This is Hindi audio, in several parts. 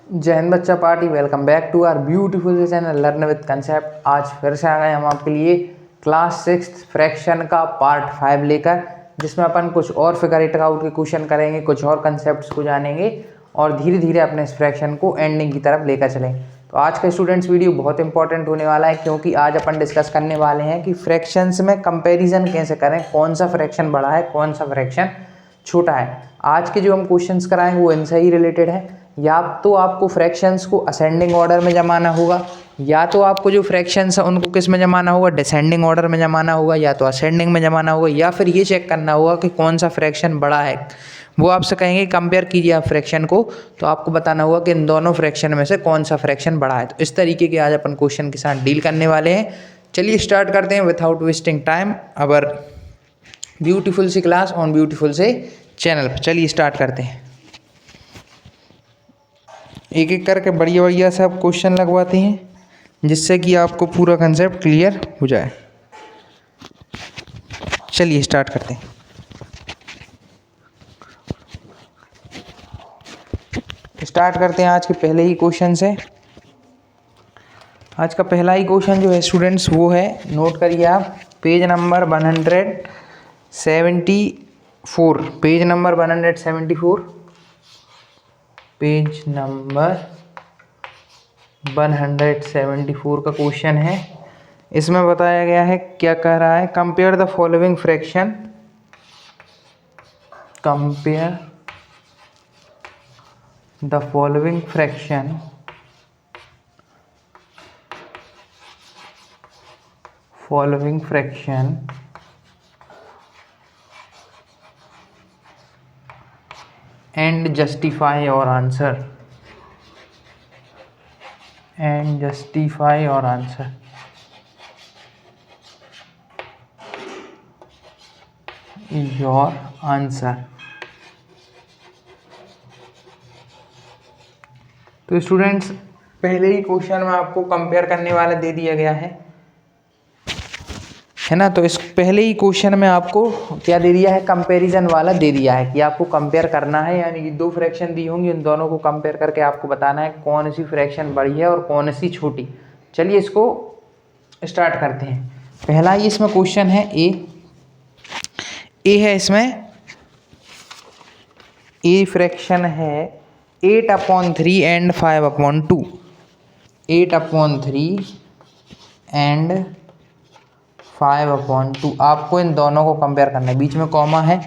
जय हिंद बच्चा party. Welcome back to our beautiful channel learn with concept. आज फिर से आ गए हम आपके लिए क्लास 6 फ्रैक्शन का पार्ट 5 लेकर, जिसमें अपन कुछ और फिगर इट आउट के क्वेश्चन करेंगे, कुछ और कंसेप्ट्स को जानेंगे और धीरे धीरे अपने इस फ्रैक्शन को एंडिंग की तरफ लेकर चलेंगे। तो आज का स्टूडेंट्स वीडियो बहुत इंपॉर्टेंट होने वाला है, क्योंकि आज अपन डिस्कस करने वाले हैं कि फ्रैक्शंस में कंपैरिजन कैसे करें, कौन सा फ्रैक्शन बड़ा है, कौन सा फ्रैक्शन छोटा है। आज के जो हम क्वेश्चंस कराएंगे वो इनसे ही रिलेटेड है। या तो आपको फ्रैक्शंस को असेंडिंग ऑर्डर में जमाना होगा, या तो आपको जो फ्रैक्शंस है उनको किस में जमाना होगा, डिसेंडिंग ऑर्डर में जमाना होगा, या तो असेंडिंग में जमाना होगा, या फिर ये चेक करना होगा कि कौन सा फ्रैक्शन बड़ा है। वो आपसे कहेंगे कंपेयर कीजिए आप फ्रैक्शन को, तो आपको बताना होगा कि इन दोनों फ्रैक्शन में से कौन सा फ्रैक्शन बड़ा है। तो इस तरीके के आज अपन क्वेश्चन के साथ डील करने वाले हैं। चलिए स्टार्ट करते हैं without wasting time our beautiful C class on beautiful C channel पर। चलिए स्टार्ट करते हैं। एक एक करके बढ़िया बढ़िया से आप क्वेश्चन लगवाते हैं, जिससे कि आपको पूरा कंसेप्ट क्लियर हो जाए। चलिए स्टार्ट करते हैं। स्टार्ट करते हैं आज के पहले ही क्वेश्चन से। आज का पहला ही क्वेश्चन जो है स्टूडेंट्स वो है, नोट करिए आप, page number 174, page number 174, page number 174 का क्वेश्चन है। इसमें बताया गया है, क्या कह रहा है, compare the following fraction, compare the following fraction and justify your answer, your answer। तो स्टूडेंट्स पहले ही क्वेश्चन में आपको कंपेयर करने वाला दे दिया गया है ना। तो इस पहले ही क्वेश्चन में आपको क्या दे दिया है, कंपैरिजन वाला दे दिया है कि आपको कंपेयर करना है, यानी कि दो फ्रैक्शन दी होंगी, उन दोनों को कंपेयर करके आपको बताना है कौन सी फ्रैक्शन बड़ी है और कौन सी छोटी। चलिए इसको स्टार्ट करते हैं। पहला ही इसमें क्वेश्चन है ए है, इसमें ए फ्रैक्शन है 8/3 एंड 5/2, 8/3 एंड 5/2। आपको इन दोनों को कंपेयर करना है, बीच में कॉमा है,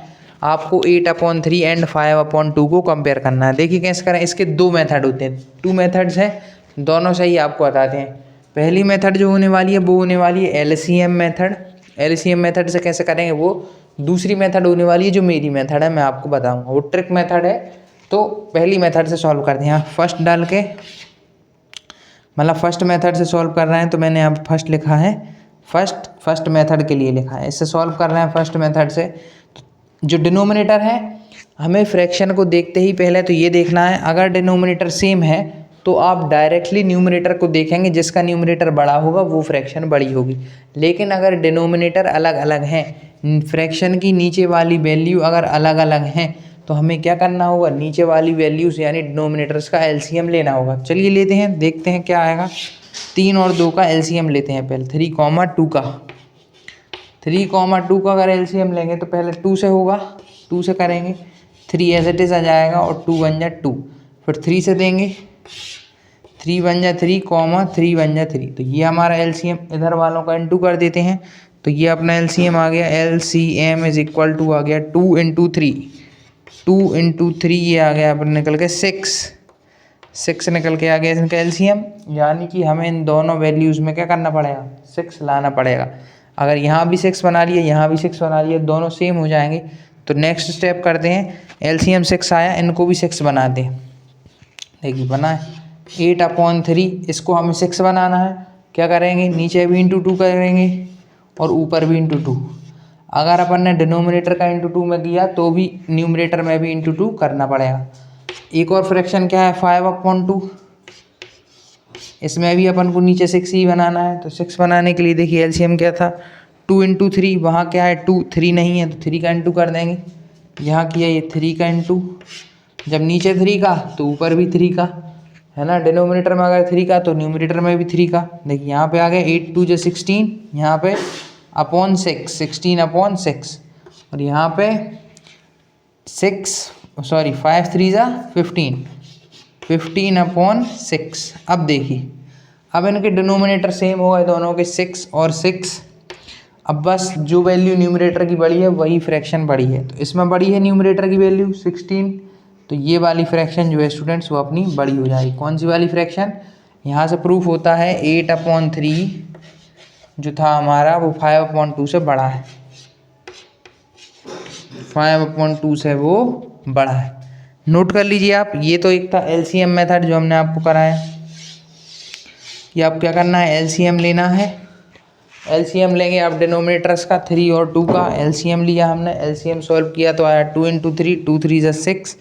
आपको 8/3 एंड 5/2 को कंपेयर करना है। देखिए कैसे करें, इसके दो मेथड होते हैं, टू मेथड्स हैं, दोनों सही आपको बताते हैं। पहली मेथड जो होने वाली है वो होने वाली है एलसीएम मेथड। एलसीएम मेथड से कैसे करेंगे, वो दूसरी मेथड होने वाली है जो मेरी मेथड है, मैं आपको बताऊँगा, वो ट्रिक मेथड है। तो पहली मेथड से सॉल्व करते हैं, फर्स्ट डाल के, मतलब फर्स्ट मेथड से सॉल्व कर रहे हैं, तो मैंने यहाँ फर्स्ट लिखा है, फर्स्ट मेथड के लिए लिखा है। इससे सॉल्व कर रहे हैं फर्स्ट मेथड से। तो जो डिनोमिनेटर है, हमें फ्रैक्शन को देखते ही पहले तो ये देखना है, अगर डिनोमिनेटर सेम है तो आप डायरेक्टली न्यूमरेटर को देखेंगे, जिसका न्यूमरेटर बड़ा होगा वो फ्रैक्शन बड़ी होगी। लेकिन अगर डिनोमिनेटर अलग अलग हैं, फ्रैक्शन की नीचे वाली वैल्यू अगर अलग अलग हैं, तो हमें क्या करना होगा, नीचे वाली वैल्यूज यानी डिनोमिनेटर्स का एलसीएम लेना होगा। चलिए लेते हैं, देखते हैं क्या आएगा। 3 और 2 का एलसीएम लेते हैं पहले, 3,2 का, 3,2 का अगर एलसीएम लेंगे तो पहले 2 से होगा, 2 से करेंगे, 3 एज इट इज़ आ जाएगा और 2 बन जाए 2, फिर 3 से देंगे, 3 बन जाए 3, 3 बन जाए 3। तो ये हमारा एलसीएम, इधर वालों का इंटू कर देते हैं, तो ये अपना एलसीएम आ गया, एलसीएम इज इक्वल टू आ गया 2 × 3, 2 × 3 ये आ गया अपन निकल के 6 निकल के आ गया इनका एलसीएम। यानी कि हमें इन दोनों वैल्यूज़ में क्या करना पड़ेगा, 6 लाना पड़ेगा। अगर यहाँ भी 6 बना लिए, यहाँ भी 6 बना लिए, दोनों सेम हो जाएंगे। तो नेक्स्ट स्टेप करते हैं, एलसीएम 6 आया, इनको भी 6 बनाते हैं। देखिए बना है 8/3, इसको हमें 6 बनाना है। क्या करेंगे, नीचे भी × 2 करेंगे और ऊपर भी × 2। अगर अपन ने डिनोमिनेटर का × 2 में किया तो भी न्यूमरेटर में भी × 2 करना पड़ेगा। एक और फ्रैक्शन क्या है, 5/2, इसमें भी अपन को नीचे 6 ही बनाना है। तो 6 बनाने के लिए देखिए एलसीएम क्या था, 2 × 3, वहाँ क्या है 2, 3 नहीं है तो 3 का × कर देंगे। यहाँ किया ये 3 का × जब नीचे 3 का तो ऊपर भी 3 का, है ना। डिनोमिनेटर में अगर 3 का तो न्यूमरेटर में भी 3 का। देखिए यहाँ पे आ गया 8 2 16, यहाँ पे अपॉन 6 16/6, और यहाँ पे 5 3 15 15/6। अब देखिए, अब इनके डिनोमिनेटर सेम हो गए दोनों के, 6 और 6। अब बस जो वैल्यू न्यूमरेटर की बड़ी है वही फ्रैक्शन बड़ी है, तो इसमें बड़ी है न्यूमरेटर की वैल्यू 16, तो ये वाली फ्रैक्शन जो है स्टूडेंट्स वो अपनी बड़ी हो जाएगी। कौन सी वाली फ्रैक्शन? यहाँ से प्रूफ होता है 8/3 जो था हमारा वो 5/2 से बड़ा है, 5/2 से वो बड़ा है। नोट कर लीजिए आप। ये तो एक था एलसीएम मेथड जो हमने आपको कराया। ये आप क्या करना है, एलसीएम लेना है। एलसीएम लेंगे आप डिनोमिनेटर्स का, 3 और 2 का एलसीएम लिया हमने। एलसीएम सॉल्व किया तो आया 2 × 3 2 3 6।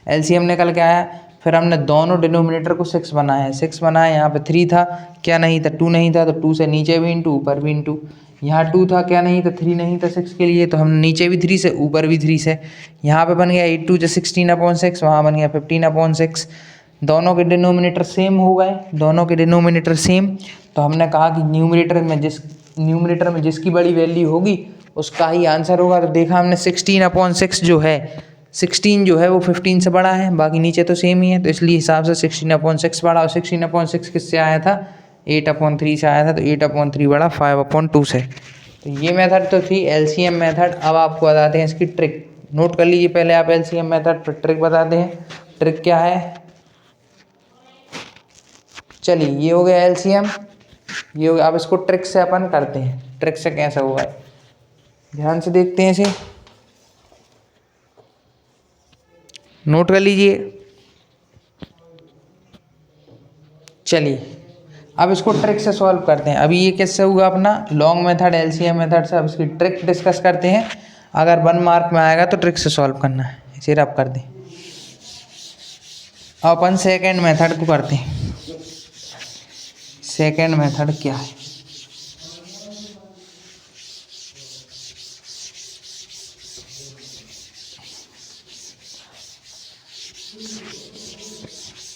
एलसीएम निकल के आया। फिर हमने दोनों डिनोमिनेटर को 6 बनाया, 6 बनाया। यहाँ पे 3 था, क्या नहीं था, 2 नहीं था, तो 2 से नीचे भी इंटू ऊपर भी इंटू। यहाँ 2 था, क्या नहीं था, 3 नहीं था 6 के लिए, तो हम नीचे भी 3 से ऊपर भी 3 से। यहाँ पे बन गया 8 2 16/6, वहाँ बन गया 15/6। दोनों के डिनोमिनेटर सेम हो गए, दोनों के डिनोमिनेटर सेम। तो हमने कहा कि न्यूमरेटर में जिसकी बड़ी वैल्यू होगी उसका ही आंसर होगा। तो देखा हमने 16/6 जो है, 16 जो है वो 15 से बड़ा है, बाकी नीचे तो सेम ही है, तो इसलिए हिसाब से 16/6 बड़ा। और 16/6 किससे आया था? 8/3 से आया था, तो 8/3 बड़ा 5/2 से। तो ये मेथड तो थी एलसीएम मेथड। अब आपको बताते हैं इसकी ट्रिक। नोट कर लीजिए पहले आप एलसीएम मेथड, फिर ट्रिक बताते हैं। ट्रिक क्या है? चलिए, ये हो गया एलसीएम, ये हो गया। अब इसको ट्रिक से अपन करते हैं। ट्रिक से कैसे होगा ध्यान से देखते हैं इसे, नोट कर लीजिए। चलिए अब इसको ट्रिक से सॉल्व करते हैं। अभी ये किससे होगा? अपना लॉन्ग मेथड एलसीएम मेथड से। अब इसकी ट्रिक डिस्कस करते हैं। अगर 1 मार्क में आएगा तो ट्रिक से सॉल्व करना है। इसे रब कर दें। अब अपन सेकेंड मेथड को करते हैं। सेकेंड मेथड क्या है?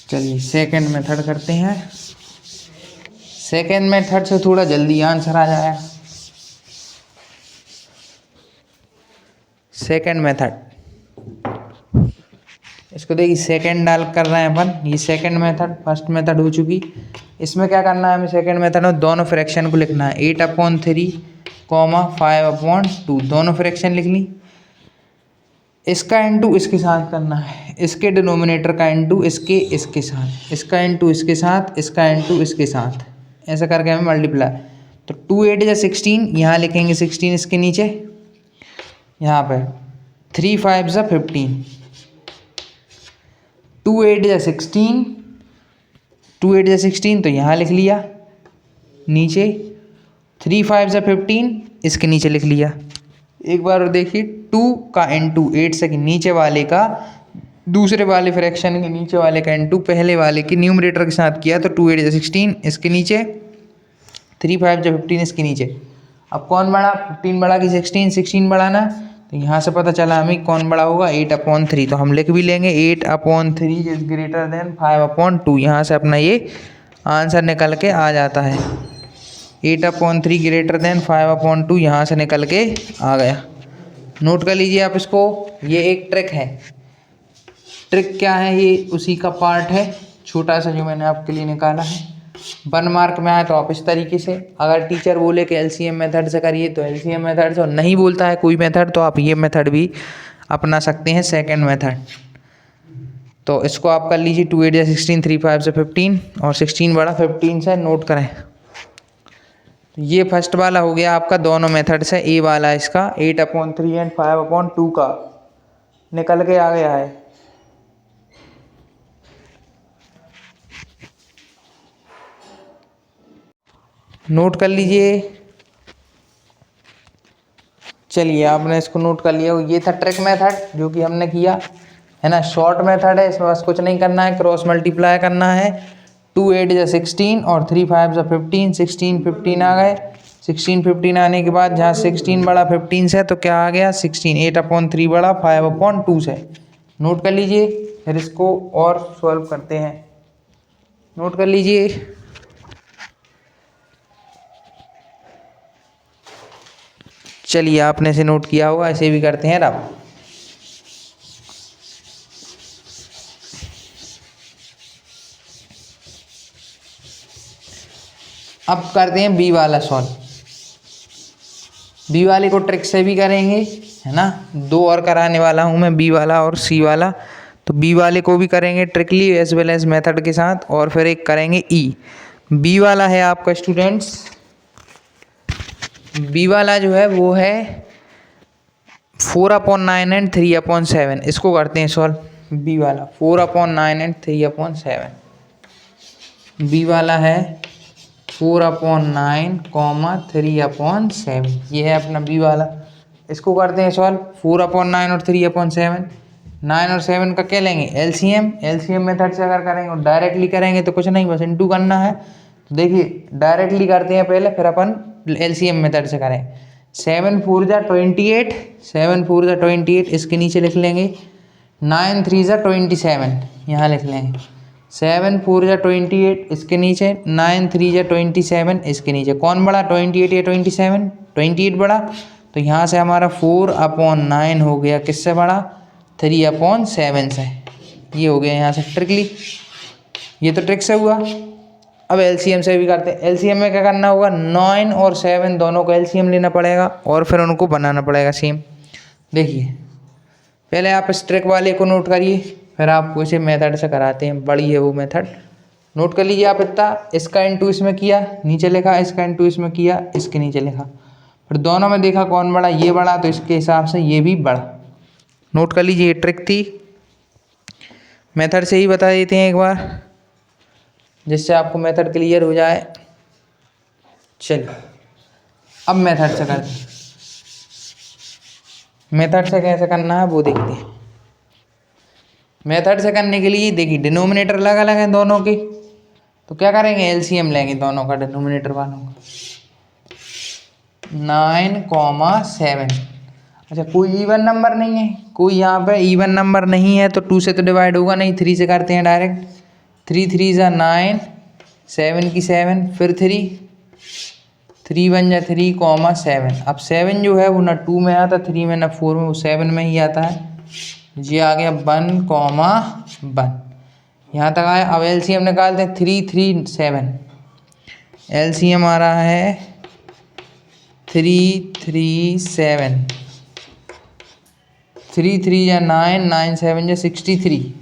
चलिए सेकेंड मेथड करते हैं। सेकेंड मेथड से थोड़ा जल्दी आंसर आ जाएगा। सेकेंड मेथड, इसको देखिए सेकेंड डाल कर रहे हैं अपन। ये सेकेंड मेथड, फर्स्ट मेथड हो चुकी। इसमें क्या करना है हमें? सेकेंड मेथड में दोनों फ्रैक्शन को लिखना है। 8/3 5/2 दोनों फ्रैक्शन लिख ली। इसका इंटू इसके साथ करना है, इसके डिनोमिनेटर का इंटू इसके साथ, इसका इंटू इसके साथ, इसका इंटू इसके साथ, ऐसा करके हमें मल्टीप्लाई। तो 2 8 16, यहाँ लिखेंगे 16 इसके नीचे, यहाँ पे 3 5 15, 2 8 16, 2 8 16 तो यहाँ लिख लिया नीचे, 3 5 15 इसके नीचे लिख लिया। एक बार और देखिए, 2 का इंटू 8 से नीचे वाले का दूसरे वाले फ्रैक्शन के नीचे वाले का इंटू पहले वाले के न्यूमरेटर के साथ किया, तो 2 8 16 इसके नीचे, 3 5 15 इसके नीचे। अब कौन बड़ा? 15 बड़ा कि 16? 16 बड़ा ना, तो यहाँ से पता चला हमें कौन बड़ा होगा, 8/3। तो हम लिख भी लेंगे 8/3 इज ग्रेटर देन 5/2। यहाँ से अपना ये आंसर निकल के आ जाता है। 8/3 ग्रेटर देन 5/2 यहाँ से निकल के आ गया। नोट कर लीजिए आप इसको। ये एक ट्रिक है। ट्रिक क्या है? ये उसी का पार्ट है छोटा सा जो मैंने आपके लिए निकाला है। 1 मार्क में आए तो आप इस तरीके से, अगर टीचर बोले कि एलसीएम मेथड से करिए तो एलसीएम मेथड से, और नहीं बोलता है कोई मेथड तो आप ये मेथड भी अपना सकते हैं, सेकेंड मेथड। तो इसको आप कर लीजिए 2 8 16, 3 5 15 और 16 बड़ा 15 से। नोट करें, ये फर्स्ट वाला हो गया आपका दोनों मेथड से। ए वाला इसका 8/3 एंड 5/2 का निकल के आ गया है। नोट कर लीजिए। चलिए आपने इसको नोट कर लिया। ये था ट्रिक मेथड जो कि हमने किया है ना। शॉर्ट मेथड है, इसमें बस कुछ नहीं करना है, क्रॉस मल्टीप्लाई करना है। 2 8 16 और 3 5 15, 16 15 आ गए। 16 15 आने के बाद जहाँ 16 बड़ा 15 से, तो क्या आ गया 16, 8/3 बड़ा 5/2 से। नोट कर लीजिए। फिर इसको और सॉल्व करते हैं। नोट कर लीजिए। चलिए आपने से नोट किया होगा, ऐसे भी करते हैं अब। अब करते हैं बी वाला सॉल्व। बी वाले को ट्रिक से भी करेंगे, है ना। दो और कराने वाला हूँ मैं, बी वाला और सी वाला। तो बी वाले को भी करेंगे trickly as well as method के साथ, और फिर एक करेंगे ई। बी वाला है आपका स्टूडेंट्स, बी वाला जो है वो है 4/9 एंड 3/7। इसको करते हैं सॉल्व। बी वाला 4/9 एंड 3/7। बी वाला है 4/9, 3/7। ये है अपना बी वाला। इसको करते हैं सॉल्व। 4/9 और 3/7, 9 और 7 का क्या लेंगे, एलसीएम। एलसीएम मेथड से अगर करेंगे और डायरेक्टली करेंगे तो कुछ नहीं, बस इंटू करना है। तो देखिए डायरेक्टली करते हैं पहले, फिर अपन एलसीएम मेथड से करें। 7 4 जा 28, 7 4 जा 28 इसके नीचे लिख लेंगे। 9 3 जा 27 यहाँ लिख लेंगे। 7 4 जा 28 इसके नीचे, 9 3 जा 27 इसके नीचे। कौन बड़ा, 28 या 27? 28 बड़ा। तो यहाँ से हमारा 4/9 हो गया, किससे बड़ा, 3/7 से। ये हो गया यहाँ से ट्रिकली, ये तो ट्रिक से हुआ। अब एलसीएम से भी करते हैं। एलसीएम में क्या करना होगा, 9 और 7 दोनों को एलसीएम लेना पड़ेगा और फिर उनको बनाना पड़ेगा सेम। देखिए पहले आप इस ट्रिक वाले को नोट करिए, फिर आपको इसे मेथड से कराते हैं, बड़ी है वो मेथड। नोट कर लीजिए आप इतना, इसका इंटू इसमें किया, नीचे लिखा, इसका इंटू इसमें किया, इसके नीचे लिखा। फिर दोनों में देखा कौन बड़ा, ये बड़ा, तो इसके हिसाब से ये भी बड़ा। नोट कर लीजिए, ये ट्रिक थी। मेथड से ही बता देते हैं एक बार, जिससे आपको मेथड क्लियर हो जाए। चलिए अब मेथड से करते हैं। मेथड से कैसे करना है वो देखते हैं। मेथड से करने के लिए देखिए डिनोमिनेटर अलग अलग हैं दोनों के, तो क्या करेंगे, एलसीएम लेंगे दोनों का, डिनोमिनेटर वालों का। 9,7। अच्छा कोई इवन नंबर नहीं है, कोई यहाँ पे इवन नंबर नहीं है तो 2 से तो डिवाइड होगा नहीं, 3 से करते हैं डायरेक्ट। 3 3 जा 9, 7 की 7, फिर 3 1 जा 3, 7। अब 7 जो है वो ना 2 में आता, 3 में, ना 4 में, वो 7 में ही आता है। ये आ गया 1,1। यहाँ तक आया। अब एलसीएम निकालते हैं। 3 3 7, एलसीएम आ रहा है 3 3 7। 3 3 जा 9, 9 7 जा 63।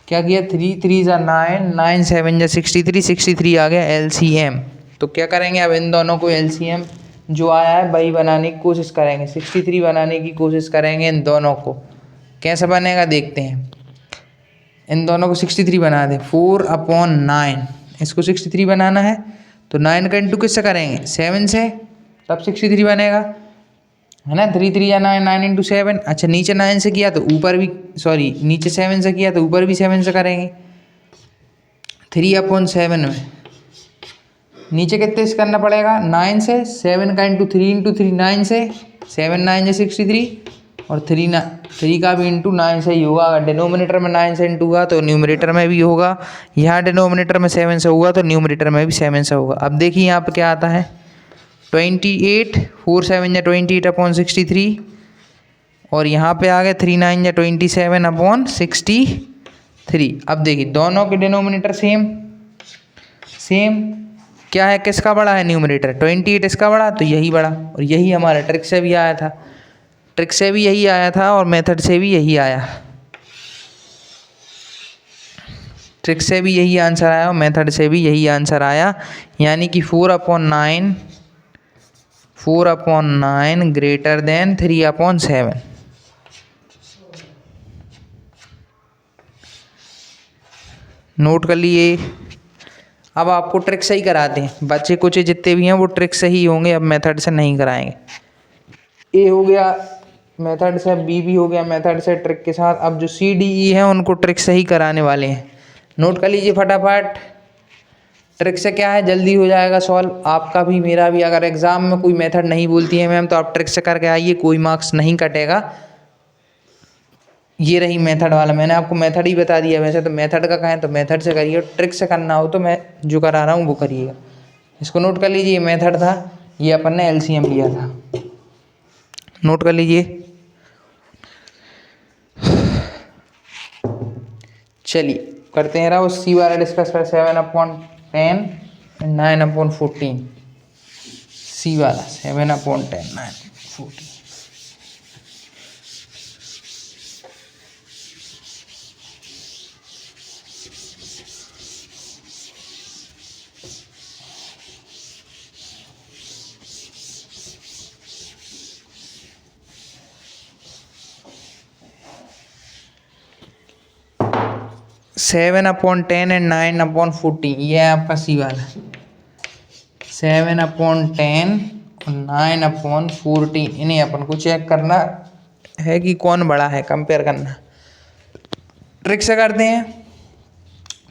क्या किया, 3 3 जा 9, 9 7 जा 63, 63 आ गया एलसीएम। तो क्या करेंगे, अब इन दोनों को एलसीएम जो आया है वही बनाने की कोशिश करेंगे। 63 बनाने की कोशिश करेंगे इन दोनों को। कैसे बनेगा देखते हैं। इन दोनों को 63 बना दें। 4/9 इसको 63 बनाना है, तो 9 का इंटू किससे करेंगे, 7 से, तब 63 बनेगा, है ना। 3 3 या 9, 9 इंटू 7। अच्छा नीचे 9 से किया तो ऊपर भी, सॉरी नीचे 7 से किया तो ऊपर भी 7 से करेंगे। 3/7 में नीचे कितने से करना पड़ेगा, 9 से। 7 का इंटू 3 9 से, 7 9 जा 63, और 3 का भी इंटू 9 से ही होगा। अगर डिनोमिनेटर में 9 से इंटू हुआ तो न्यूमरेटर में भी होगा। यहाँ डिनोमिनेटर में 7 से हुआ तो न्यूमरेटर में भी 7 से होगा। अब देखिए यहाँ पर क्या आता है, 28, 4 7 जा 28/63, और यहाँ पे आ गया 3 9 जा 27/63। अब देखिए दोनों के डिनोमिनेटर सेम सेम। क्या है, किसका बड़ा है न्यूमरेटर, 28 इसका बड़ा, तो यही बड़ा। और यही हमारा ट्रिक से भी आया था, ट्रिक से भी यही आया था और मेथड से भी यही आया। ट्रिक से भी यही आंसर आया और मेथड से भी यही आंसर आया, यानी कि 4/9 ग्रेटर देन 3/7। नोट कर लिए। अब आपको ट्रिक से ही कराते हैं, बच्चे कुछ जितने भी हैं वो ट्रिक से ही होंगे, अब मेथड से नहीं कराएंगे। ए हो गया मेथड से, बी भी हो गया मेथड से ट्रिक के साथ। अब जो सी डी ई हैं उनको ट्रिक से ही कराने वाले हैं। नोट कर लीजिए फटाफट। ट्रिक से क्या है, जल्दी हो जाएगा सॉल्व आपका भी मेरा भी। अगर एग्जाम में कोई मेथड नहीं बोलती है मैम तो आप ट्रिक से करके आइए, कोई मार्क्स नहीं कटेगा। ये रही मेथड वाला, मैंने आपको मेथड ही बता दिया। वैसे तो मेथड का कहें तो मेथड से करिए, ट्रिक से करना हो तो मैं जो करा रहा हूँ वो करिएगा। इसको नोट कर लीजिए, ये मेथड था, ये अपन ने एलसीएम लिया था, नोट कर लीजिए। चलिए करते हैं रहा सी वाला डिस्कस कर, 7/10 9/14, सी वाला 7/10 9/14। सेवन अपॉन 10 एंड 9/14, ये है आपका सी वाला। 7/10 और 9/14, इन्हें अपन को चेक करना है कि कौन बड़ा है, कंपेयर करना। ट्रिक से करते हैं,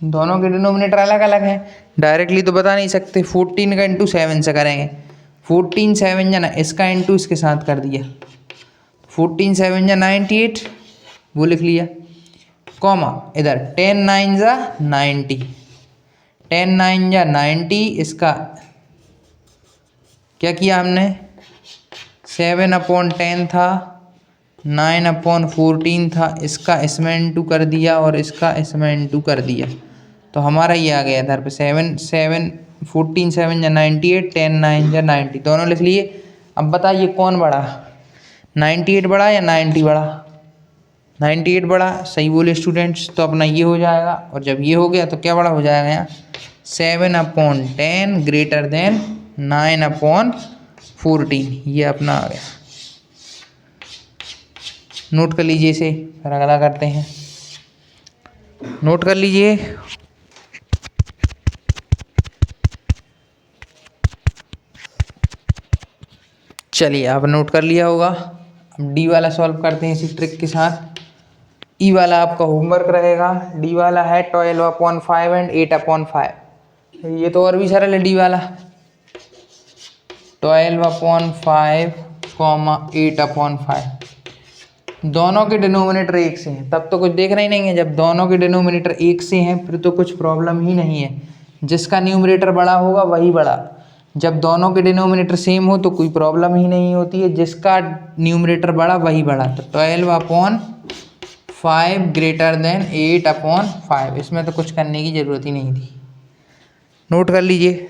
दोनों के डिनोमिनेटर अलग अलग हैं, डायरेक्टली तो बता नहीं सकते। 14 का इंटू 7 से करेंगे, 14 7 या इसका इंटू इसके साथ कर दिया, 14 7 या 98, वो लिख लिया, कॉमा इधर 10 9 जा 90, 10 9 जा 90, इसका क्या किया हमने, 7/10 था, 9/14 था, इसका इसमें इंटू कर दिया और इसका इसमें इंटू कर दिया, तो हमारा ये आ गया इधर पे 14 7 या 98, 10 9 या 90, दोनों लिख लिए। अब बताइए कौन बड़ा, 98 बड़ा या 90 बड़ा? 98 बड़ा, सही बोले स्टूडेंट्स, तो अपना ये हो जाएगा। और जब ये हो गया तो क्या बड़ा हो जाएगा यहाँ, 7/10 ग्रेटर देन 9/14, ये अपना आ गया। नोट कर लीजिए इसे, फिर अगला करते हैं, नोट कर लीजिए। चलिए आप नोट कर लिया होगा। अब डी वाला सॉल्व करते हैं इसी ट्रिक के साथ। ई वाला आपका होमवर्क रहेगा, डी वाला है 12/5 एंड 8/5, ये तो और भी सरल है। डी वाला 12/5, 8/5, दोनों के डिनोमिनेटर एक से हैं, तब तो कुछ देखना ही नहीं है। जब दोनों के डिनोमिनेटर एक से हैं फिर तो कुछ प्रॉब्लम ही नहीं है, जिसका न्यूमरेटर बड़ा होगा वही बड़ा। जब दोनों के डिनोमिनेटर सेम हो तो कोई प्रॉब्लम ही नहीं होती है, जिसका न्यूमरेटर बड़ा वही बड़ा। तो 12/5 ग्रेटर देन 8/5, इसमें तो कुछ करने की ज़रूरत ही नहीं थी। नोट कर लीजिए।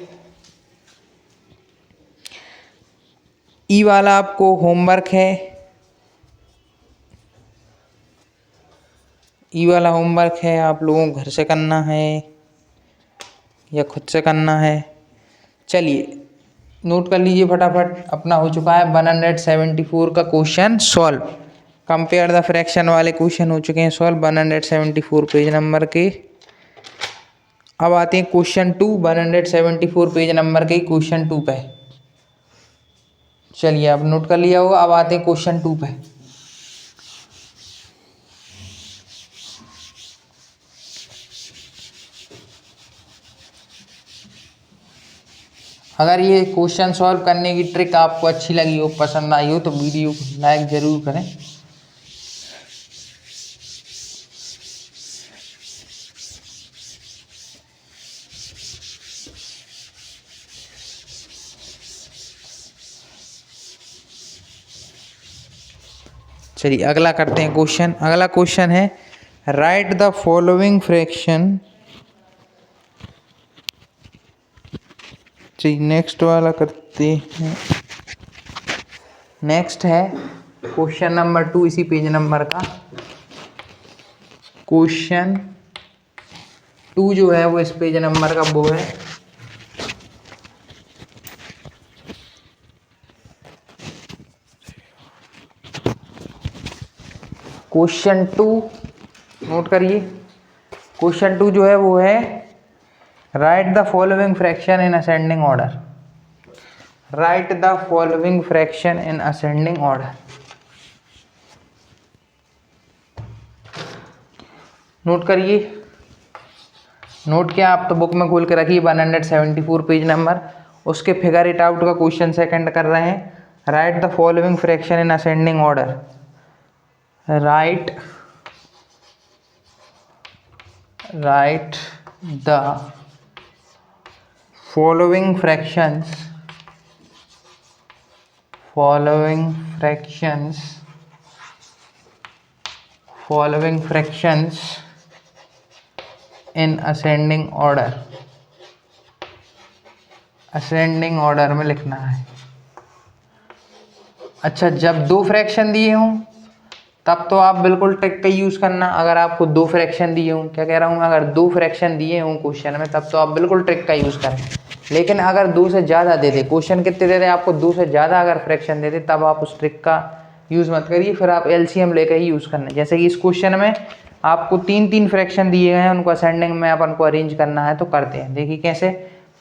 ई वाला आपको होमवर्क है, ई वाला होमवर्क है, आप लोगों को घर से करना है या खुद से करना है। चलिए नोट कर लीजिए फटाफट, अपना हो चुका है 174 का question solve. Compare the fraction वाले क्वेश्चन हो चुके हैं सॉल्व 174 पेज नंबर के। अब आते हैं क्वेश्चन 2, 174 पेज नंबर के क्वेश्चन 2 पे। चलिए आप नोट कर लिया होगा। अब आते हैं क्वेश्चन 2 पे। अगर ये क्वेश्चन सॉल्व करने की ट्रिक आपको अच्छी लगी हो, पसंद आई हो, तो वीडियो को लाइक ज़रूर करें। चलिए अगला करते हैं क्वेश्चन। अगला क्वेश्चन है राइट द फॉलोइंग फ्रैक्शन। चलिए नेक्स्ट वाला करते हैं। नेक्स्ट है क्वेश्चन नंबर 2, इसी पेज नंबर का क्वेश्चन 2 जो है वो इस पेज नंबर का वो है क्वेश्चन 2। नोट करिए, क्वेश्चन 2 जो है वो है right the following fraction in ascending order. Right the following fraction in ascending order. Note करिए, नोट किया आप तो बुक में खोल के रखिए 174 पेज नंबर, उसके फिगर इट आउट का क्वेश्चन सेकंड कर रहे हैं। Right the following fraction in ascending order. Right right the following fractions in ascending order में लिखना है। अच्छा, जब दो फ्रैक्शन दिए हों तब तो आप बिल्कुल ट्रिक का यूज़ करना। अगर आपको दो फ्रैक्शन दिए हों, क्या कह रहा हूँ, अगर दो फ्रैक्शन दिए हों क्वेश्चन में तब तो आप बिल्कुल ट्रिक का यूज़ करें। लेकिन अगर दो से ज़्यादा दे दे, क्वेश्चन कितने दे दे आपको, दो से ज़्यादा अगर फ्रैक्शन दे दे तब आप उस ट्रिक का यूज़ मत करिए, फिर आप एलसीएम लेकर ही यूज़ करना। जैसे कि इस क्वेश्चन में आपको तीन फ्रैक्शन दिए गए हैं, उनको असेंडिंग में अपन को अरेंज करना है, तो करते हैं। देखिए कैसे।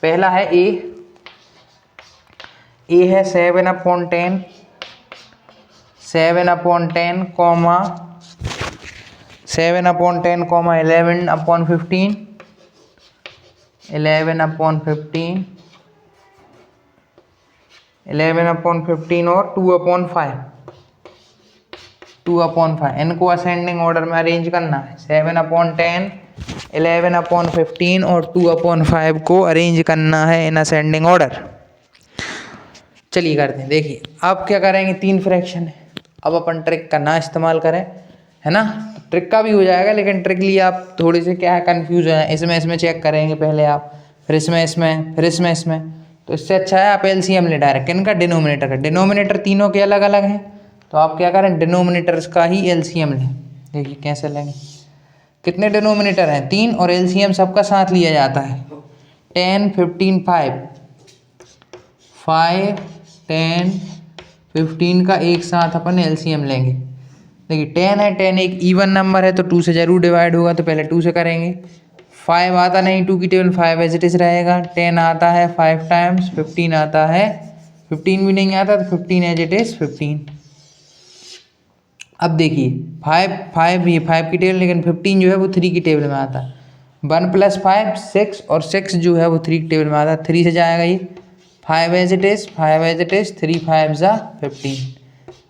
पहला है ए है 7/10 कॉमा 7/10 कॉमा 11/15 और 2/5 इनको असेंडिंग ऑर्डर में अरेंज करना है। 7/10 11/15 और 2/5 को अरेंज करना है इन असेंडिंग ऑर्डर। चलिए करते हैं। देखिए अब क्या करेंगे, तीन फ्रैक्शन है, अब अपन ट्रिक का ना इस्तेमाल करें, है ना। ट्रिक का भी हो जाएगा, लेकिन ट्रिक लिए आप थोड़े से क्या है कंफ्यूज हो जाए। इसमें चेक करेंगे पहले आप, फिर इसमें। तो इससे अच्छा है आप एलसीएम ले डायरेक्ट। इनका डिनोमिनेटर का, डिनोमिनेटर तीनों के अलग अलग हैं, तो आप क्या करें, डिनोमिनेटर्स का ही एलसीएम लें। देखिए कैसे लेंगे। कितने डिनोमिनेटर हैं, 3, और एलसीएम सबका साथ लिया जाता है। 10 15 5 10 15 का एक साथ अपन एलसीएम लेंगे। देखिए 10 है, 10 एक इवन नंबर है तो 2 से जरूर डिवाइड होगा, तो पहले 2 से करेंगे। 5 आता नहीं 2 की टेबल, 5 एज इट इज रहेगा। 10 आता है 5 टाइम्स, 15 आता है, 15 भी नहीं आता तो 15 एज इट इज 15। अब देखिए 5 भी 5 की टेबल, लेकिन 15 जो है वो 3 की टेबल में आता है। 1 + 5 6, और 6 जो है वो 3 की टेबल में आता है, 3 से जाएगा ये। 5 एज इट इज 3 5 ज़ा 15।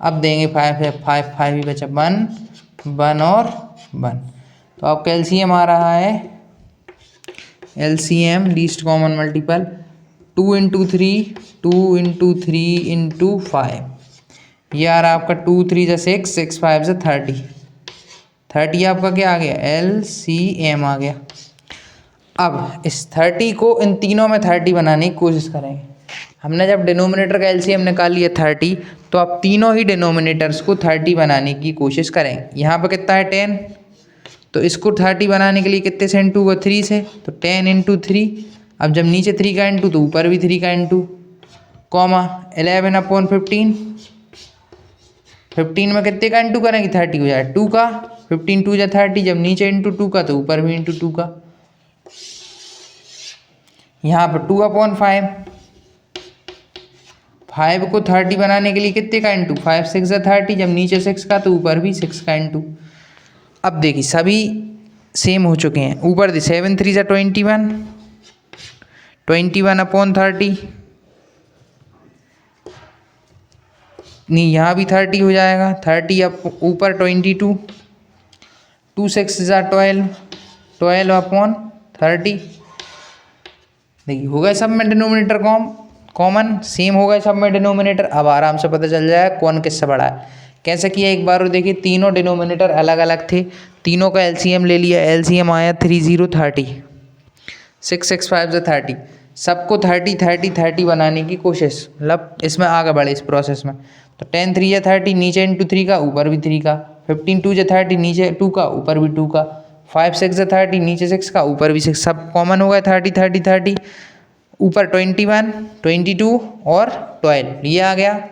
अब देंगे 5 ही बचा, 1 और 1। तो आपका एलसीएम आ रहा है, एलसीएम लीस्ट कॉमन मल्टीपल 2 × 3 × 5। ये आ रहा आपका 2 3 ज़ा 6 6 5 ज़ा 30 आपका क्या आ गया, एलसीएम आ गया। अब इस 30 को इन तीनों में 30 बनाने की कोशिश करेंगे। हमने जब डिनोमिनेटर का एलसीएम निकाल लिया 30, तो आप तीनों ही डिनोमिनेटर्स को 30 बनाने की कोशिश करें। यहाँ पर कितना है 10, तो इसको 30 बनाने के लिए कितने से इंटू हुआ, 3 से, तो 10 × 3। अब जब नीचे 3 का इंटू तो ऊपर भी 3 का इंटू, कॉमा 11/15। 15 में कितने का इंटू करेंगे, 30 हो जाए 2 का, 15 2 × 30, जब नीचे इंटू 2 का तो ऊपर भी इंटू 2 का। यहाँ पर 2/5, 5 को 30 बनाने के लिए कितने का इंटू, 5 6 ज़ा 30, जब नीचे 6 का तो ऊपर भी 6 का इंटू। अब देखिए सभी सेम हो चुके हैं। ऊपर 7 3 ज़ा 21, 21/30, नहीं यहाँ भी 30 हो जाएगा, 30 अब ऊपर 22, 2 6 ज़ा 12, 12/30। देखिए हो गए सब में डिनोमिनेटर कॉमन, सेम हो गए सब में डिनोमिनेटर। अब आराम से पता चल जाएगा कौन किससे बड़ा है। कैसे किया, एक बार और देखिए, तीनों डिनोमिनेटर अलग अलग थे, तीनों का एलसीएम ले लिया। एलसीएम आया 3 0 30, 6 6 5 ज़ा 30। सबको 30 30 30 बनाने की कोशिश, मतलब इसमें आगे बढ़े इस प्रोसेस में। तो 10 3 ज़ा 30, नीचे इंटू 3 का ऊपर भी 3 का। 15 2 ज़ा 30, नीचे 2 का ऊपर भी 2 का। 5 6 ज़ा 30, नीचे 6 का ऊपर भी 6, सब कॉमन हो गए 30 30 30। ऊपर 21 22 और 12 ये आ गया।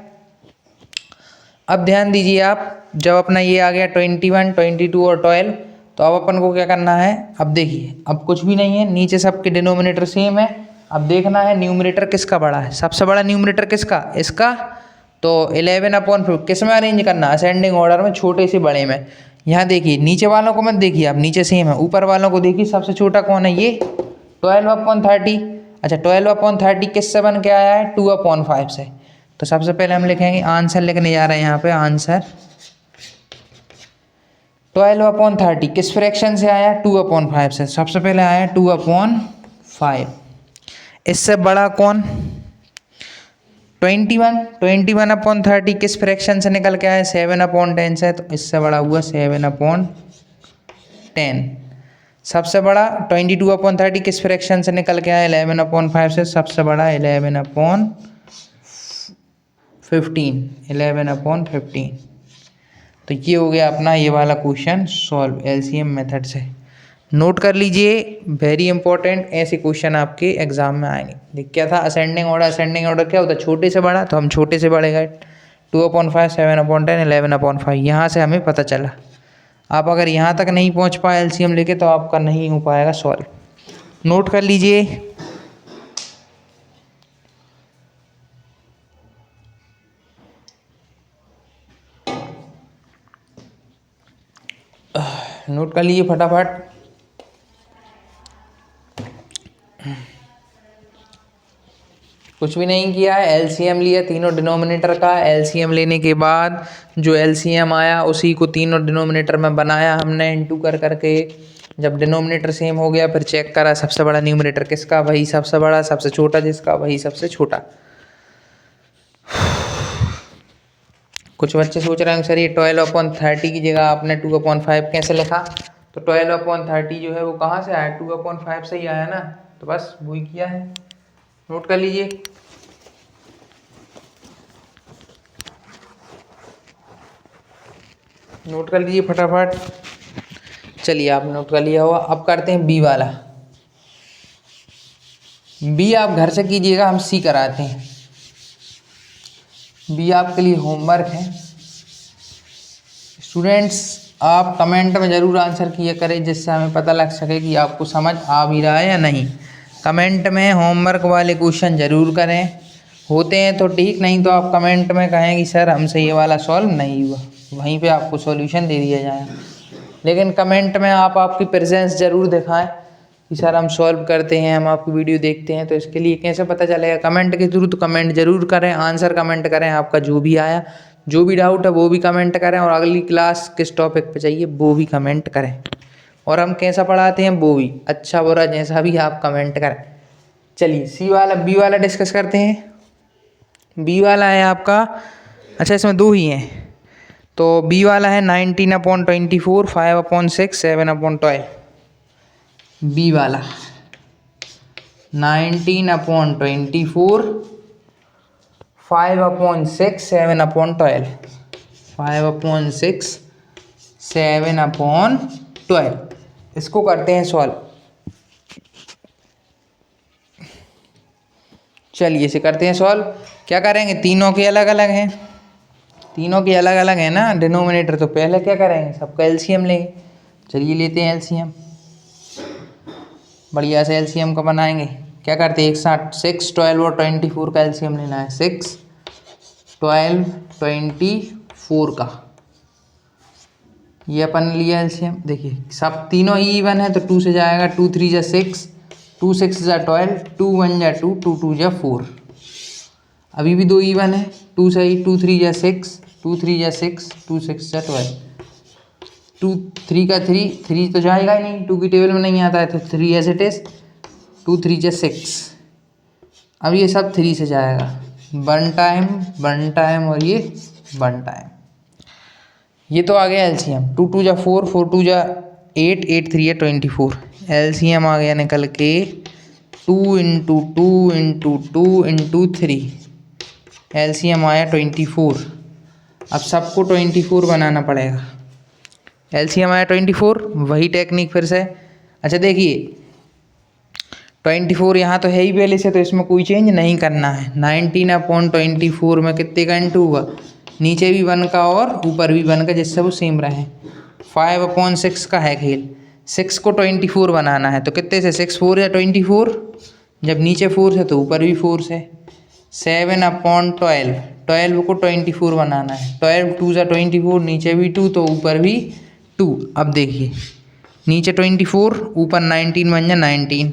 अब ध्यान दीजिए आप, जब अपना ये आ गया 21 22 और 12, तो अब अपन को क्या करना है। अब देखिए अब कुछ भी नहीं है, नीचे सबके डिनोमिनेटर सेम है। अब देखना है न्यूमरेटर किसका बड़ा है, सबसे बड़ा न्यूमरेटर किसका, इसका। तो 11/5 किस में अरेंज करना, असेंडिंग ऑर्डर में, छोटे से बड़े में। यहाँ देखिए नीचे वालों को मत देखिए, अब नीचे सेम है, ऊपर वालों को देखिए सबसे छोटा कौन है, ये 12/30। अच्छा 12/30 किससे बन के आया है, 2/5 से। तो सबसे पहले हम लिखेंगे, आंसर लिखने जा रहे हैं यहाँ पे, आंसर 12/30 किस फ्रैक्शन से आया? 2/5 से। सबसे पहले आया 2/5। इससे बड़ा कौन? 21/30 किस फ्रैक्शन से निकल के आया? 7/10 से। तो इससे बड़ा हुआ 7/10। सबसे बड़ा 22/30 किस फ्रैक्शन से निकल के आया? 11/5 से। सबसे बड़ा 11/15। तो ये हो गया अपना ये वाला क्वेश्चन सॉल्व एलसीएम मेथड से। नोट कर लीजिए, वेरी इंपॉर्टेंट, ऐसे क्वेश्चन आपके एग्जाम में आएंगे। देख क्या था, असेंडिंग ऑर्डर क्या होता है? छोटे से बड़ा, तो हम छोटे से बड़े गए। 2/5, 7/10, 11/5, यहाँ से हमें पता चला। आप अगर यहाँ तक नहीं पहुँच पाए एलसीएम लेके तो आपका नहीं हो पाएगा सॉल्व। नोट कर लीजिए। नोट कर लीजिए फटाफट। कुछ भी नहीं किया है, एलसीएम लिया तीनों डिनोमिनेटर का। एलसीएम लेने के बाद जो एलसीएम आया उसी को तीनों डिनोमिनेटर में बनाया हमने इनटू कर करके। जब डिनोमिनेटर सेम हो गया फिर चेक करा सबसे बड़ा न्यूमरेटर किसका, वही सबसे बड़ा, सबसे छोटा जिसका वही सबसे छोटा। कुछ बच्चे सोच रहे हैं सर ये 12/30 की जगह आपने 2/5 कैसे लिखा? तो 12/30 जो है वो कहाँ से आया? 2/5 से ही आया ना, तो बस वही किया है। नोट कर लीजिए। नोट कर लीजिए फटाफट। चलिए आप नोट कर लिया होगा। अब करते हैं बी वाला। बी आप घर से कीजिएगा, हम सी कराते हैं। बी आपके लिए होमवर्क है। स्टूडेंट्स आप कमेंट में ज़रूर आंसर किया करें जिससे हमें पता लग सके कि आपको समझ आ भी रहा है या नहीं। कमेंट में होमवर्क वाले क्वेश्चन ज़रूर करें, होते हैं तो ठीक, नहीं तो आप कमेंट में कहें कि सर हमसे ये वाला सॉल्व नहीं हुआ, वहीं पे आपको सॉल्यूशन दे दिया जाएगा। लेकिन कमेंट में आप आपकी प्रेजेंस ज़रूर दिखाएं कि सर हम सॉल्व करते हैं, हम आपकी वीडियो देखते हैं। तो इसके लिए कैसे पता चलेगा? कमेंट के थ्रू। तो कमेंट ज़रूर करें, आंसर कमेंट करें, आपका जो भी आया, जो भी डाउट है वो भी कमेंट करें, और अगली क्लास किस टॉपिक पे चाहिए वो भी कमेंट करें, और हम कैसा पढ़ाते हैं वो भी, अच्छा बुरा जैसा भी आप कमेंट करें। चलिए सी वाला, बी वाला डिस्कस करते हैं। बी वाला है आपका, अच्छा इसमें दो ही हैं, तो बी वाला है 19/24, 5/6, 7/12। बी वाला 19/24, 5/6, 7/12, 5/6, 7/12। इसको करते हैं सॉल्व। चलिए इसे करते हैं सॉल्व। क्या करेंगे? तीनों के अलग अलग हैं, तीनों के अलग अलग हैं ना डिनोमिनेटर। तो पहले क्या करेंगे? सबका एलसीएम लेंगे। चलिए लेते हैं एलसीएम, बढ़िया से एलसीएम का बनाएंगे। क्या करते हैं? एक साथ 6, 12 और 24 का एलसीएम लेना है। 6, 12, 24 का ये अपन लिया एलसीएम। देखिए सब तीनों ही इवन है तो 2 से जाएगा, 2 3 जा 6, 2 6 जा 12, 2 1 जा 2, 2 2 जा 4। अभी भी दो इवन है, 2 से 2 3 जा 6, 2 3 जा 6, 2 6 जा 12, 2 3 का 3, 3 तो जाएगा ही नहीं, 2 की टेबल में नहीं आता है, तो 3 एज इट इज, 2 3 जा 6। अब ये सब 3 से जाएगा, 1 टाइम और ये 1 टाइम। ये तो आ गया एलसीएम। 2 2 जा 4, 4 2 जा 8, 8 3 या 24। एलसीएम आ गया निकल के 2 × 2 × 2 × 3। एलसीएम आया 24। अब सबको 24 बनाना पड़ेगा। एलसीएम आया 24, वही टेक्निक फिर से। अच्छा देखिए 24 यहाँ तो है ही पहले से, तो इसमें कोई चेंज नहीं करना है। 19/24 में कितने का इंटू हुआ? नीचे भी 1 का और ऊपर भी 1 का, जिससे वो सेम रहे। 5/6 का है खेल, 6 को 24 बनाना है, तो कितने से? 6 4 या 24, जब नीचे 4 से तो ऊपर भी 4 से। 7/12, 12 को 24 बनाना है। 12 2 जा 24, नीचे भी 2 तो ऊपर भी 2। अब देखिए नीचे 24, ऊपर 19 बन जा 19,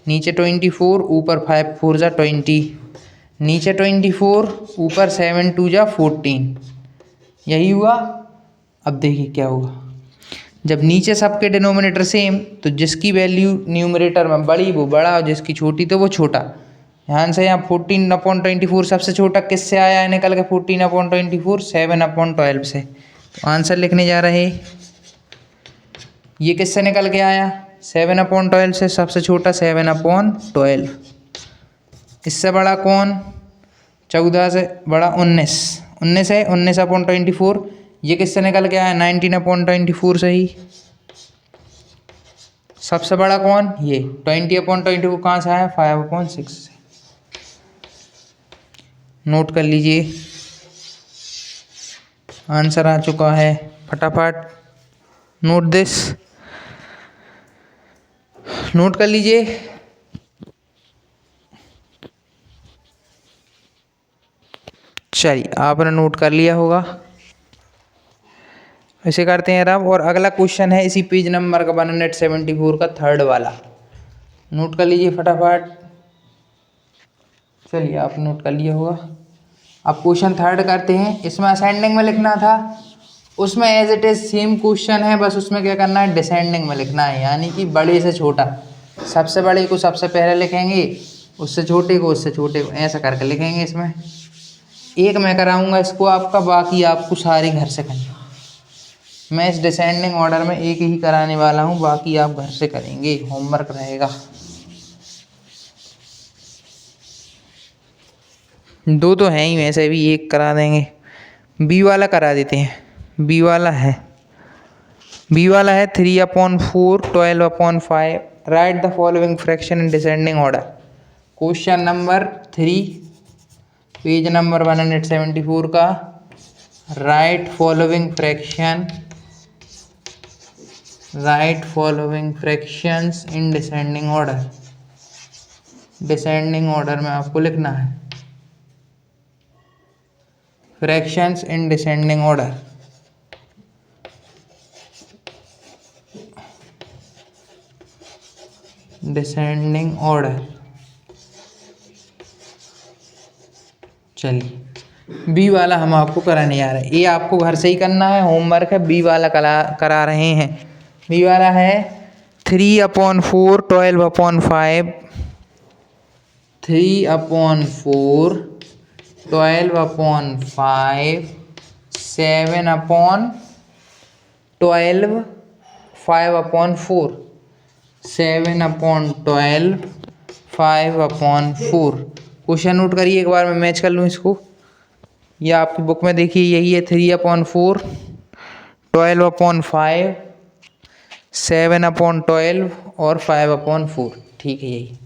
नीचे 24, ऊपर 5 4 जा 20, नीचे 24, ऊपर 7 2 जा 14। यही हुआ। अब देखिए क्या होगा, जब नीचे सबके डिनोमिनेटर सेम तो जिसकी वैल्यू न्यूमरेटर में बड़ी वो बड़ा और जिसकी छोटी तो वो छोटा। ध्यान से यहाँ 14/24 सबसे छोटा किससे आया है निकल के 14/24 7/12 से। तो आंसर लिखने जा रहे ये किससे निकल के आया 7/12 से, सबसे छोटा 7/12। इससे बड़ा कौन 14 से बड़ा 19 है 19/24। ये किससे निकल के आया 19/24 से ही। सबसे बड़ा कौन ये 20/24 कहाँ से आया 5/6 से। नोट कर लीजिए आंसर आ चुका है, फटाफट नोट दिस, नोट कर लीजिए। चलिए आपने नोट कर लिया होगा। ऐसे करते हैं अब, और अगला क्वेश्चन है इसी पेज नंबर का 174 का थर्ड वाला। नोट कर लीजिए फटाफट। चलिए आप नोट कर लिया होगा। अब क्वेश्चन थर्ड करते हैं। इसमें असेंडिंग में लिखना था, उसमें as it is same question है, बस उसमें क्या करना है डिसेंडिंग में लिखना है, यानी कि बड़े से छोटा। सबसे बड़े को सबसे पहले लिखेंगे, उससे छोटे को उससे छोटे को, ऐसा करके लिखेंगे। इसमें एक मैं कराऊंगा इसको आपका, बाकी आपको सारे घर से करना। मैं इस डिसेंडिंग ऑर्डर में एक ही कराने वाला हूँ, बाकी आप घर से करेंगे, होमवर्क रहेगा। दो तो हैं ही, वैसे भी एक करा देंगे। बी वाला करा देते हैं। बी वाला है 3/4 12/5। Right the following fraction in descending order. Question number 3 page number 174 का। Right following fractions in descending order. Descending order में आपको लिखना है fractions in descending order. Descending order. चलिए बी वाला हम आपको कराने जा रहे हैं। ये आपको घर से ही करना है, होमवर्क है। बी वाला करा रहे हैं। बी वाला है 3/4 12/5। 3/4 12/5 7/12 5/4। 7/12 5/4। क्वेश्चन नोट करिए एक बार, मैं मैच कर लूँ इसको। या आपकी बुक में देखिए यही है 3/4 12/5 7/12 और 5/4। ठीक है यही।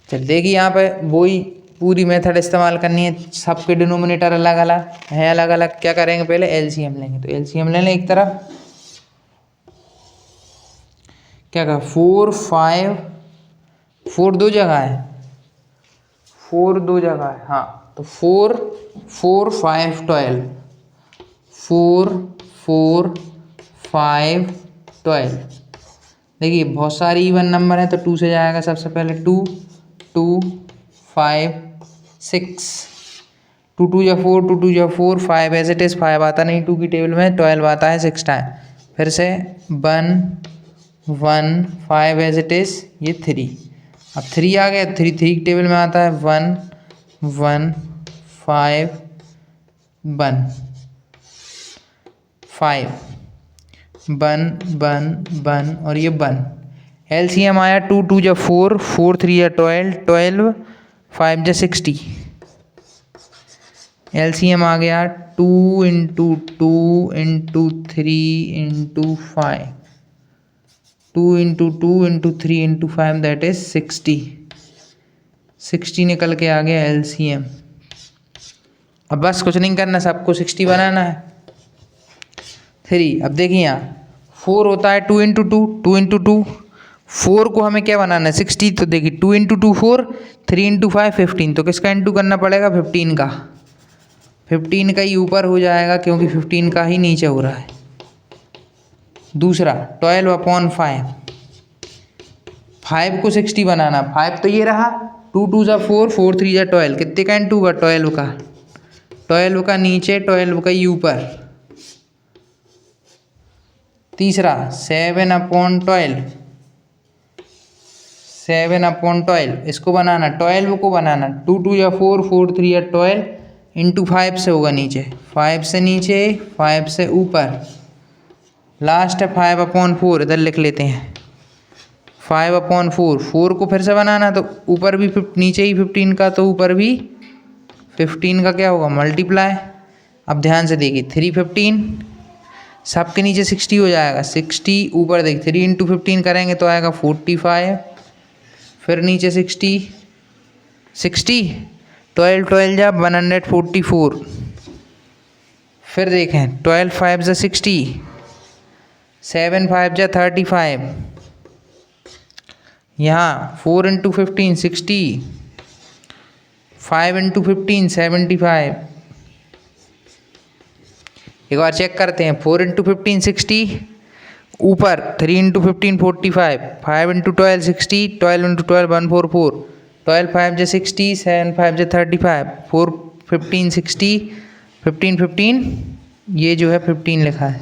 चल देखिए यहाँ पे वही पूरी मेथड इस्तेमाल करनी है। सबके डिनोमिनेटर अलग अलग हैं, अलग अलग। क्या करेंगे पहले एलसीएम लेंगे, तो एलसीएम ले लें एक तरफ। क्या कहा 4 5 4 दो जगह है, 4 दो जगह है। हाँ तो 4 4 5 12 4 4 5 12। देखिए बहुत सारी इवन नंबर है तो 2 से जाएगा सबसे पहले। 2 2 5 6 2 2 या 4 2 2 या 4 5 एज इट इज। 5 आता नहीं 2 की टेबल में, 12 आता है 6 टाइम। फिर से 1 1 5 एज इट इज, ये 3। अब 3 आ गया, 3 की टेबल में आता है 1 1 5 1 5 1 1 1 और ये 1। एलसीएम आया 2 2 या 4 4 3 या 12 12 5 या 60। एलसीएम आ गया 2 × 2 × 3 × 5। 2 × 2 × 3 × 5 दैट इज 60। 60 निकल के आ गया एलसीएम। अब बस कुछ नहीं करना, सबको 60 बनाना है। 3 अब देखिए यहाँ 4 होता है 2 × 2 2 × 2। 4 को हमें क्या बनाना है 60। तो देखिए 2 × 2 4 3 × 5 15। तो किसका इंटू करना पड़ेगा 15 का। 15 का ही ऊपर हो जाएगा क्योंकि 15 का ही नीचे हो रहा है। दूसरा 12/5। 5 को 60 बनाना। 5 तो ये रहा 2 2 जा 4 4 3 जा 12। कितने का इंटू हुआ 12 का। 12 का नीचे 12 का ही ऊपर। तीसरा 7/12, 7/12 इसको बनाना, 12 को बनाना, 2 2 या 4, 4 3 या 12 इंटू 5 से होगा नीचे, 5 से नीचे, 5 से ऊपर, लास्ट है 5/4, इधर लिख लेते हैं 5/4, 4 को फिर से बनाना तो ऊपर भी नीचे ही 15 का, तो ऊपर भी 15 का क्या होगा मल्टीप्लाई। अब ध्यान से देखिए 3 15, सबके नीचे 60 हो जाएगा, 60 ऊपर देख 3 इंटू 15 करेंगे तो आएगा 45, फिर नीचे 60 60, 12 12 जा 144, फिर देखें 12 5 जा 60, 7 5 जा 35, यहाँ 4 इंटू 15 60, 5 इंटू 15 75। एक बार चेक करते हैं, 4 इंटू 15 60, ऊपर 3 इंटू 15 45, 5 इंटू 12 60, 12 इंटू 12 144, 12 5 जा 60, 7 5 जा 35, 4 15 60, 15 15, ये जो है 15 लिखा है,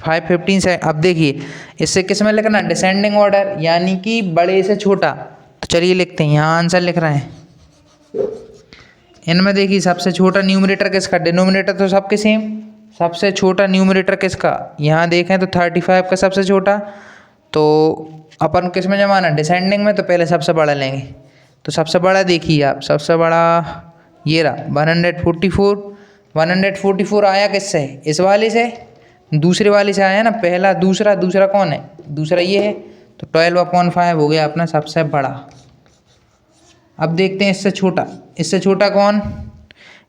5 15 से। अब देखिए इससे किस में लिखना, डिसेंडिंग ऑर्डर, यानी कि बड़े से छोटा। तो चलिए लिखते हैं, यहाँ आंसर लिख रहे हैं। इनमें देखिए सबसे छोटा न्यूमरेटर किसका, डिनोमिनेटर तो सबके सेम, सबसे छोटा न्यूमरेटर किसका, यहाँ देखें तो 35 का सबसे छोटा। तो अपन किस में जमाना, डिसेंडिंग में, तो पहले सबसे बड़ा लेंगे। तो सबसे बड़ा देखिए आप, सबसे बड़ा ये रहा 144, 144 आया किससे, इस वाले से, दूसरे वाले से आया ना, पहला दूसरा, दूसरा कौन है, दूसरा ये है, तो 12/5 हो गया अपना सबसे बड़ा। अब देखते हैं इससे छोटा, इससे छोटा कौन,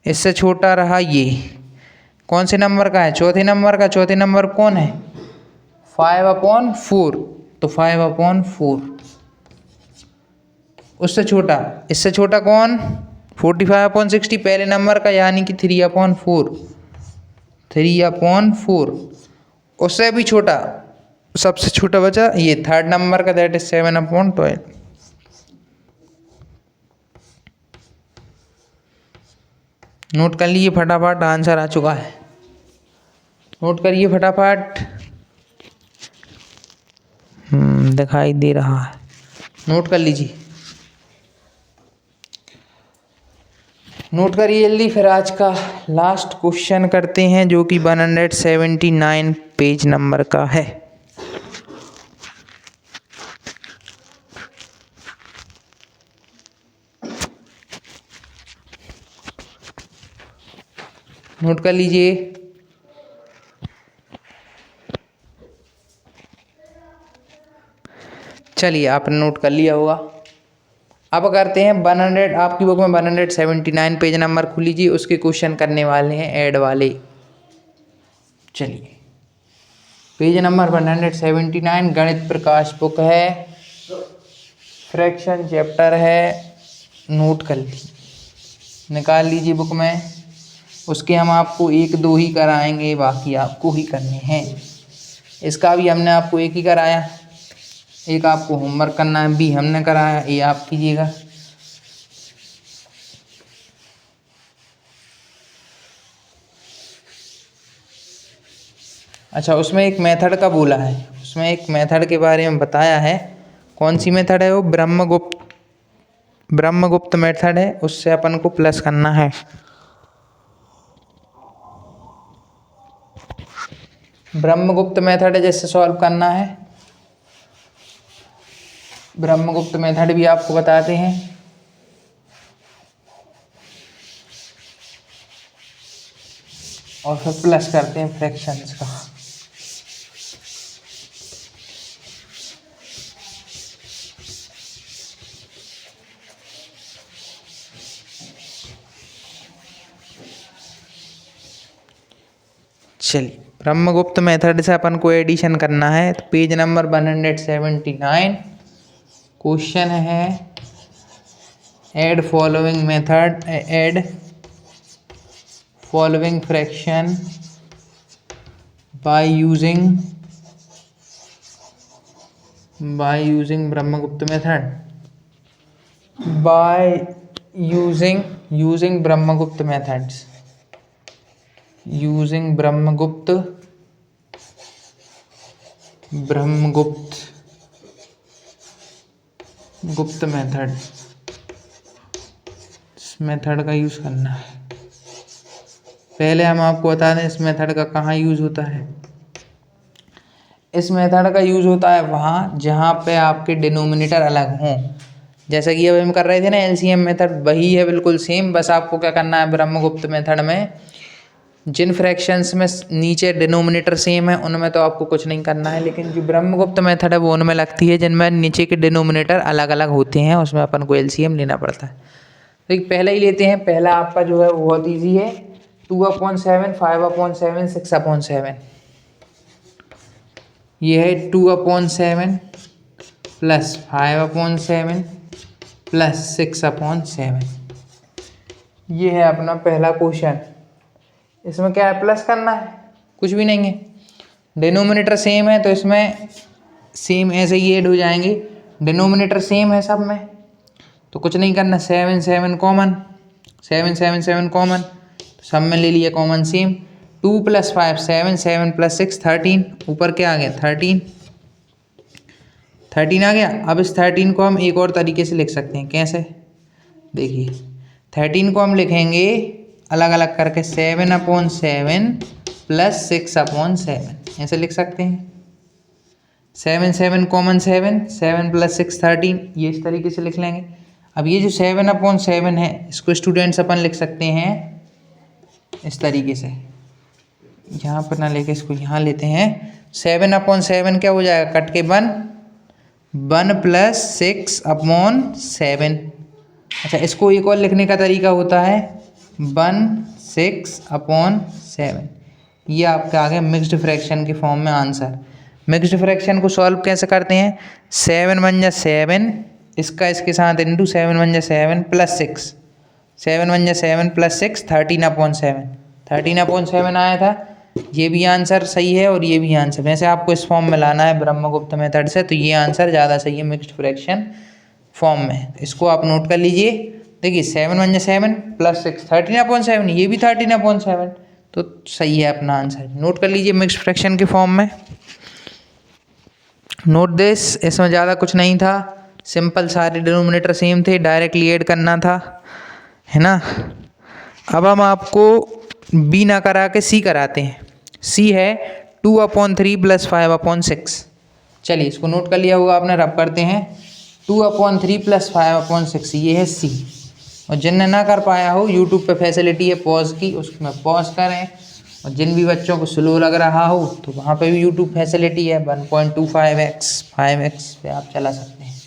इससे छोटा रहा ये, कौन से नंबर का है, चौथे नंबर का, चौथे नंबर कौन है 5/4, तो 5/4 उससे छोटा। इससे छोटा कौन 45/60 पहले नंबर का, यानी कि 3/4, 3/4। उससे भी छोटा, सबसे छोटा बचा ये थर्ड नंबर का, दैट इज 7/12। नोट कर लीजिए फटाफट, आंसर आ चुका है, नोट करिए फटाफट। दिखाई दे रहा है, नोट कर लीजिए, नोट करिए जल्दी। फिर आज का लास्ट क्वेश्चन करते हैं, जो कि 179 पेज नंबर का है। नोट कर लीजिए। चलिए आपने नोट कर लिया होगा। अब करते हैं 100, आपकी बुक में 179 पेज नंबर खुल लीजिए, उसके क्वेश्चन करने वाले हैं ऐड वाले। चलिए पेज नंबर 179 गणित प्रकाश बुक है, फ्रैक्शन चैप्टर है, नोट कर लीजिए, निकाल लीजिए बुक में। उसके हम आपको 1 2 ही कराएंगे, बाकी आपको ही करने हैं। इसका भी हमने आपको एक ही कराया, एक आपको होमवर्क करना है, भी हमने कराया, ये आप कीजिएगा। अच्छा उसमें एक मेथड का बोला है, उसमें एक मेथड के बारे में बताया है। कौन सी मेथड है वो, ब्रह्मगुप्त मेथड है, उससे अपन को प्लस करना है। ब्रह्मगुप्त मेथड है जिससे सॉल्व करना है। ब्रह्मगुप्त मेथड भी आपको बताते हैं। और फिर प्लस करते हैं फ्रैक्शंस का। चलिए ब्रह्मगुप्त मेथड से अपन को एडिशन करना है। तो पेज नंबर 179 क्वेश्चन है, add following method, add following fraction by using Brahmagupta method, by using Brahmagupta methods, using Brahmagupta Brahmagupta method, इस मेथड का यूज़ करना है। पहले हम आपको बता दें इस मेथड का कहाँ यूज़ होता है। इस मेथड का यूज़ होता है वहाँ जहाँ पे आपके डिनोमिनेटर अलग हों। जैसा कि अब हम कर रहे थे ना एलसीएम मेथड, वही है बिल्कुल सेम। बस आपको क्या करना है, ब्रह्मगुप्त मेथड में जिन फ्रैक्शंस में नीचे डिनोमिनेटर सेम है उनमें तो आपको कुछ नहीं करना है, लेकिन जो ब्रह्मगुप्त मेथड है वो उनमें लगती है जिनमें नीचे के डिनोमिनेटर अलग अलग होते हैं, उसमें अपन को एलसीएम लेना पड़ता है। तो एक पहले ही लेते हैं। पहला आपका जो है वो बहुत ईजी है, 2/7, 5/7, 6/7। ये है 2/7 प्लस 5/7 प्लस 6/7। ये है अपना पहला क्वेश्चन। इसमें क्या है, प्लस करना है, कुछ भी नहीं है। डिनोमिनेटर सेम है तो इसमें सेम ऐसे ही ऐड हो जाएंगे। डिनोमिनेटर सेम है सब में तो कुछ नहीं करना। 7 7 कॉमन, 7 7 7 कॉमन, सब में ले लिया कॉमन सेम। 2 + 5 7, 7 + 6 13, ऊपर क्या आ गया 13 आ गया। अब इस 13 को हम एक और तरीके से लिख सकते हैं। कैसे, देखिए 13 को हम लिखेंगे अलग अलग करके 7/7 प्लस 6/7, ऐसे लिख सकते हैं। 7 7 कॉमन 7, 7 + 6 13, ये इस तरीके से लिख लेंगे। अब ये जो 7/7 है इसको स्टूडेंट्स अपन लिख सकते हैं इस तरीके से, यहाँ पर ना लेके इसको यहाँ लेते हैं। 7/7 क्या हो जाएगा, कट के 1 + 6/7। अच्छा, इसको एक और लिखने का तरीका होता है 1 6/7। ये आपका आ गया मिक्स्ड फ्रैक्शन के फॉर्म में आंसर। मिक्स्ड फ्रैक्शन को सॉल्व कैसे करते हैं, 7 1 जा 7, इसका इसके साथ इंटू 7 1 जा 7 प्लस 6, 7 1 जा 7 प्लस 6 13/7, 13/7 आया था। ये भी आंसर सही है और ये भी आंसर। वैसे आपको इस फॉर्म में लाना है ब्रह्मगुप्त मेथड से, तो ये आंसर ज़्यादा सही है मिक्स्ड फ्रैक्शन फॉर्म में। इसको आप नोट कर लीजिए। देखिए 7 1 जा 7 प्लस 6 13/7, ये भी 13/7, तो सही है अपना आंसर। नोट कर लीजिए मिक्स्ड फ्रैक्शन के फॉर्म में। नोट दिस, इसमें ज़्यादा कुछ नहीं था, सिंपल सारे डिनोमिनेटर सेम थे, डायरेक्टली ऐड करना था, है ना। अब हम आपको बी ना करा के सी कराते हैं। सी है 2/3 प्लस 5/6। चलिए इसको नोट कर लिया होगा आपने, रब करते हैं 2/3 प्लस 5/6, ये है सी। और जिनने ना कर पाया हो यूट्यूब पे फैसिलिटी है पॉज की, उसमें पॉज करें। और जिन भी बच्चों को स्लो लग रहा हो तो वहाँ पे भी यूट्यूब फैसिलिटी है, 1.25x 5x पे आप चला सकते हैं।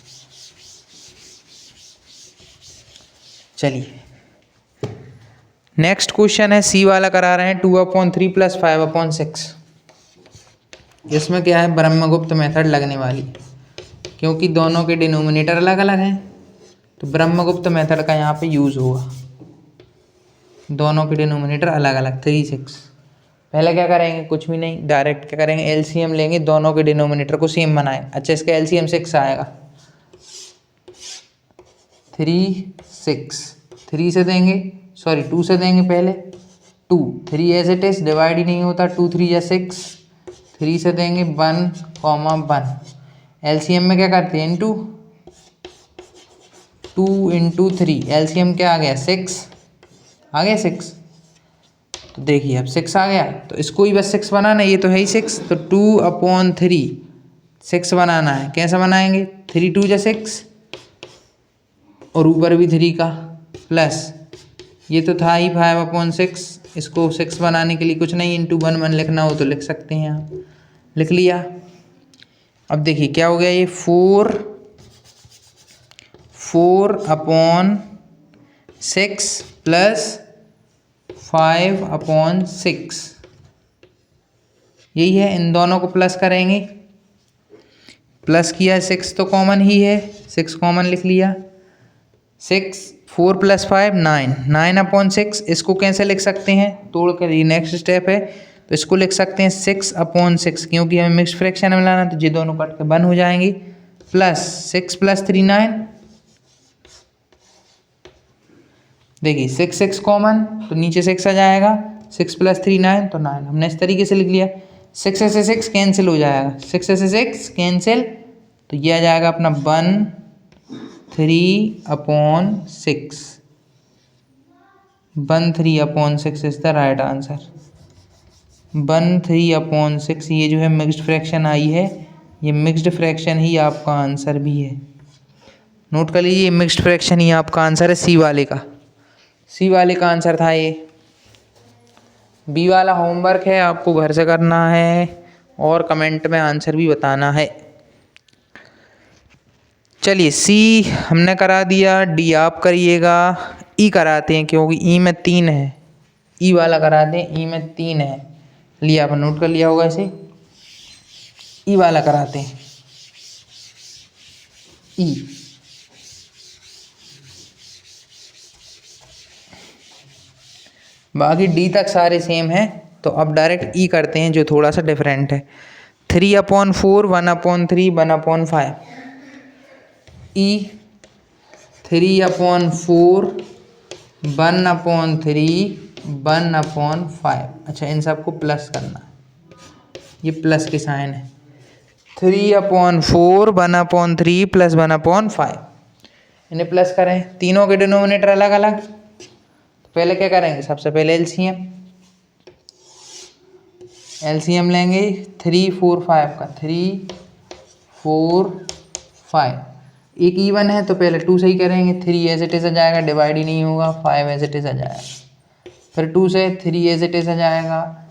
चलिए नेक्स्ट क्वेश्चन है, सी वाला करा रहे हैं 2/3 प्लस 5/6। इसमें क्या है, ब्रह्मगुप्त मेथड लगने वाली, क्योंकि दोनों के डिनोमिनेटर अलग अलग हैं तो ब्रह्मगुप्त मेथड का यहाँ पे यूज़ होगा। दोनों के डिनोमिनेटर अलग अलग 3 6। पहले क्या करेंगे, कुछ भी नहीं, डायरेक्ट क्या करेंगे, एलसीएम लेंगे, दोनों के डिनोमिनेटर को सेम बनाएं। अच्छा, इसका एलसीएम 6 आएगा, 3 6, 3 से देंगे, सॉरी 2 से देंगे पहले, 2 3 एज इट इज डिवाइड ही नहीं होता, 2 3 या 6, 3 से देंगे 1, 1। एलसीएम में क्या करते हैं, इंटू 2 × 3, एलसीएम क्या आ गया 6 आ गया 6। तो देखिए अब 6 आ गया तो इसको ही बस 6 बनाना है, ये तो है ही 6, तो 2/3 6 बनाना है। कैसे बनाएंगे, 3 2 जा 6 और ऊपर भी 3 का प्लस, ये तो था ही 5/6। इसको 6 बनाने के लिए कुछ नहीं, इंटू 1 1 लिखना हो तो लिख सकते हैं आप, लिख लिया। अब देखिए क्या हो गया, ये 4/6 प्लस 5/6, यही है। इन दोनों को प्लस करेंगे, प्लस किया, 6 तो कॉमन ही है, 6 कॉमन लिख लिया। 6 4 + 5 9, 9/6। इसको कैसे लिख सकते हैं, तोड़ कर, ये नेक्स्ट स्टेप है, तो इसको लिख सकते हैं 6/6, क्योंकि हमें मिक्स्ड फ्रैक्शन में लाना, तो ये दोनों कट के 1 हो जाएंगे, प्लस 6 + 3 9। देखिए 6 कॉमन तो नीचे 6 आ जाएगा, 6 + 3 9, तो 9 हमने इस तरीके से लिख लिया। 6 से 6 कैंसिल हो जाएगा, 6 से 6 कैंसिल, तो ये आ जाएगा अपना 1/3/6, 1/3/6 इज द राइट आंसर। 1/3/6 ये जो है मिक्स्ड फ्रैक्शन आई है, ये मिक्स्ड फ्रैक्शन ही आपका आंसर भी है। नोट कर लीजिए, मिक्स्ड फ्रैक्शन ही आपका आंसर है, सी वाले का, सी वाले का आंसर था ये। बी वाला होमवर्क है, आपको घर से करना है और कमेंट में आंसर भी बताना है। चलिए सी हमने करा दिया, डी आप करिएगा। ई कराते हैं क्योंकि ई में 3 है, ई वाला कराते हैं, ई में 3 है, लिया अपन नोट कर लिया होगा इसे। ई वाला कराते हैं, ई। बाकी डी तक सारे सेम हैं, तो अब डायरेक्ट ई करते हैं जो थोड़ा सा डिफरेंट है। 3/4, 1/3, 1/5। ई 3/4, 1/3, 1/5। अच्छा, इन सबको प्लस करना, ये प्लस के साइन है। 3/4, 1/3 प्लस 1/5, इन्हें प्लस करें, तीनों के डिनोमिनेटर अलग अलग। पहले क्या करेंगे, सबसे पहले एलसीएम, एलसीएम लेंगे 3, 4, 5 का, 3, 4, 5। एक इवन है तो पहले 2 से ही करेंगे, 3 एज इट इज आ जाएगा, डिवाइड ही नहीं होगा, 5 एज इट इज आ जाएगा। फिर 2 से 3 एज इट इज आ जाएगा,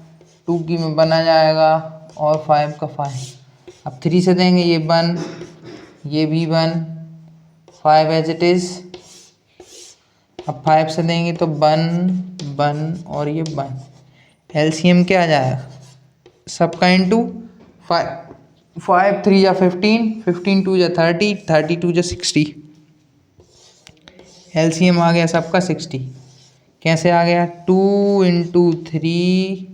2 की में 1 आ जाएगा, और 5 का 5। अब 3 से देंगे, ये 1, ये भी 1, 5 एज इट इज। अब 5 से देंगे तो 1, 1 और ये 1। एलसीएम क्या आ जाएगा सबका इंटू 5, 5 3 या 15, 15 2 या 30, 30 2 या 60। एलसीएम आ गया सबका 60। कैसे आ गया, 2 × 3,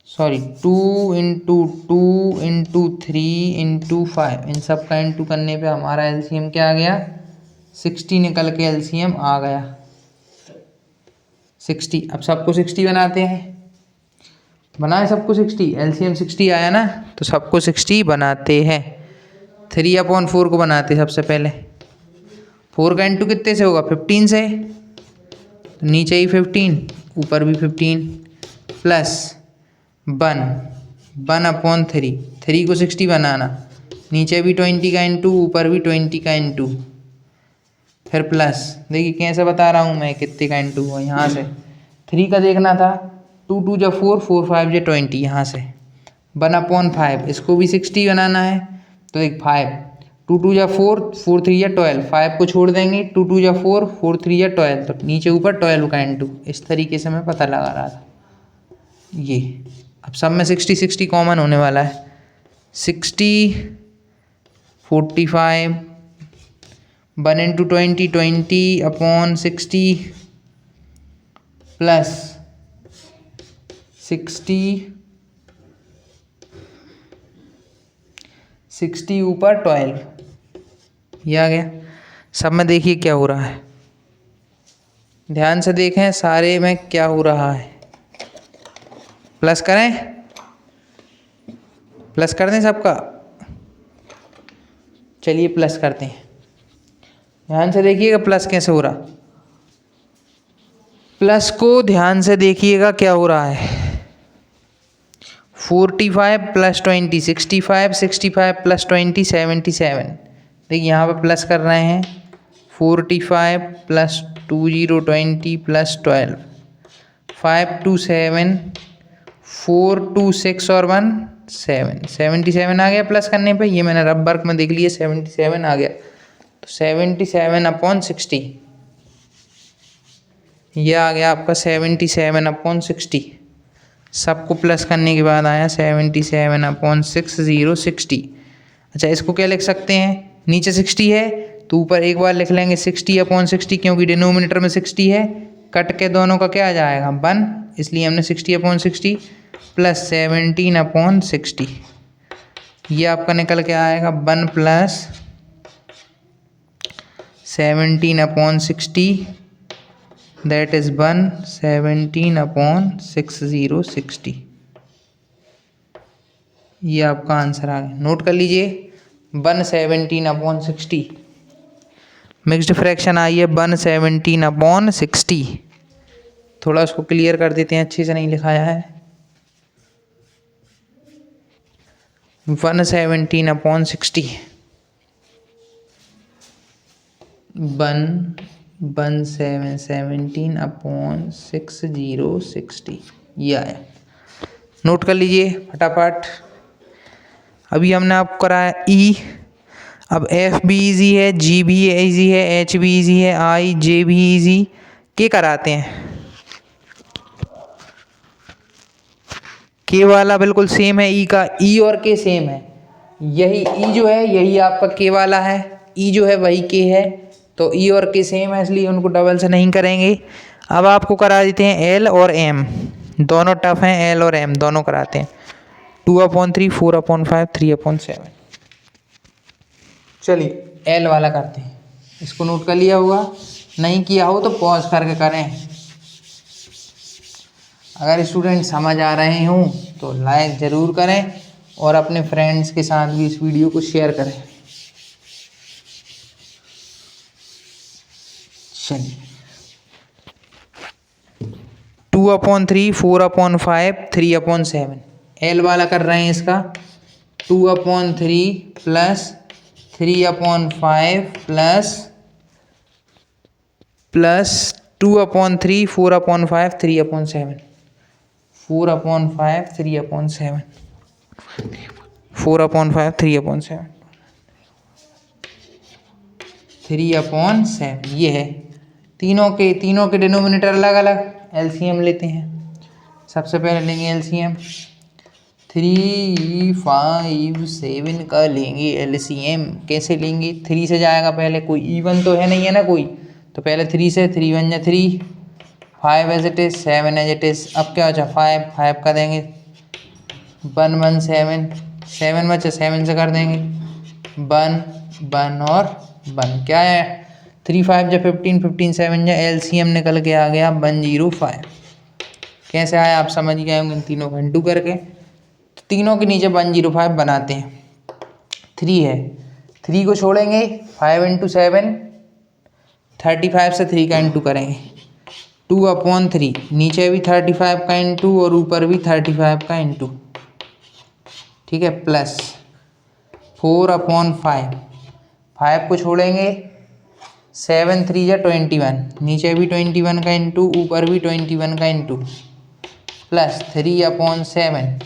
सॉरी 2 × 2 × 3 × 5, इन सब का इंटू करने पे हमारा एलसीएम क्या आ गया, 60 निकल के एलसीएम आ गया 60। अब सबको 60 बनाते हैं, बनाए सबको 60, एलसीएम 60 आया ना, तो सबको 60 बनाते हैं। 3/4 को बनाते सबसे पहले, 4 का इंटू कितने से होगा, 15 से, तो नीचे ही 15, ऊपर भी 15, प्लस 1/3, 3 को 60 बनाना, नीचे भी 20 का इंटू, ऊपर भी 20 का इंटू, फिर प्लस, देखिए कैसे बता रहा हूँ मैं कितने का इंटू हुआ, यहाँ से 3 का देखना था, 2 2 जा 4, 4 5 जा 20, यहाँ से 1/5, इसको भी 60 बनाना है, तो देख 5, 2 2 जा 4, 4 3 या 12, 5 को छोड़ देंगे, 2 2 जा 4, 4 3 या 12, तो नीचे ऊपर 12 का इंटू, इस तरीके से मैं पता लगा रहा था ये। अब सब में 60 60 कॉमन होने वाला है, 60, 45, 1 × 20, 20/60 प्लस 60 ऊपर 12, ये आ गया। सब में देखिए क्या हो रहा है, ध्यान से देखें सारे में क्या हो रहा है। प्लस करें, प्लस कर दें सबका, चलिए प्लस करते हैं। ध्यान से देखिएगा प्लस कैसे हो रहा, प्लस को ध्यान से देखिएगा क्या हो रहा है। 45 + 20 65, 65 + 20 77। देखिए यहाँ पे प्लस कर रहे हैं, 45 + 20 20 + 12, 5 2 7, 4 2 6 और 1 7, 77 आ गया प्लस करने पे। ये मैंने रब वर्क में देख लिया, 77 आ गया, तो 77/60 ये आ गया आपका 77/60। सबको प्लस करने के बाद आया 77/60 60। अच्छा, इसको क्या लिख सकते हैं, नीचे 60 है तो ऊपर एक बार लिख लेंगे 60/60, क्योंकि डिनोमिनेटर में 60 है, कट के दोनों का क्या आ जाएगा 1, इसलिए हमने 60/60 प्लस 17/60, ये आपका निकल के आएगा 1 + 17/60, दैट इज 1 17/60 60। ये आपका आंसर आ गया। नोट कर लीजिए 117/60। मिक्स्ड फ्रैक्शन आई है 117/60। थोड़ा उसको क्लियर कर देते हैं, अच्छे से नहीं लिखाया है। 117/60 117/60 ये आया। नोट कर लीजिए फटाफट। अभी हमने आपको कराया ई, अब एफ भी ईजी है, जी भी ईजी है, एच भी ईजी है, आई जे भी ईजी के कराते हैं। के वाला बिल्कुल सेम है ई का, ई और के सेम है। यही ई जो है यही आपका के वाला है, ई जो है वही के है, तो ई और के सेम है इसलिए उनको डबल से नहीं करेंगे। अब आपको करा देते हैं एल और एम, दोनों टफ हैं, एल और एम दोनों कराते हैं। 2/3, 4/5, 3/7। चलिए एल वाला करते हैं। इसको नोट कर लिया होगा, नहीं किया हो तो पॉज करके करें। अगर स्टूडेंट समझ आ रहे हों तो लाइक ज़रूर करें और अपने फ्रेंड्स के साथ भी इस वीडियो को शेयर करें। चलिए 2/3, 4/5, 3/7 एल वाला कर रहे हैं इसका। 2/3 प्लस 3/5 प्लस 2/3, 4/5, 3/7 4/5, 3/7 4/5, 3/7 3/7 ये है। तीनों के डिनोमिनेटर अलग अलग, एलसीएम लेते हैं। सबसे पहले लेंगे एलसीएम, 3, 5, 7 का लेंगे एलसीएम। कैसे लेंगे? 3 से जाएगा पहले, कोई इवन तो है नहीं है ना कोई, तो पहले 3 से, 3 1 जा 3, 5 as it is, 7 as it is. अब क्या बचा 5 का देंगे 1 1 7, 7 बचा 7 से कर देंगे 1 1 और 1। क्या है 3 5 जा 15, 15 7 जा एलसीएम निकल के आ गया 105। कैसे आया आप समझ गए होंगे इन तीनों को इंटू करके। तो तीनों के नीचे 105 बनाते हैं। 3 है, 3 को छोड़ेंगे, 5 × 7 35 से 3 का इंटू करेंगे 2/3, नीचे भी 35 का इंटू और ऊपर भी 35 का इंटू, ठीक है, प्लस 4/5, 5 को छोड़ेंगे, 7 3 जा 21, नीचे भी 21 का इंटू ऊपर भी 21 का इंटू, प्लस 3/7,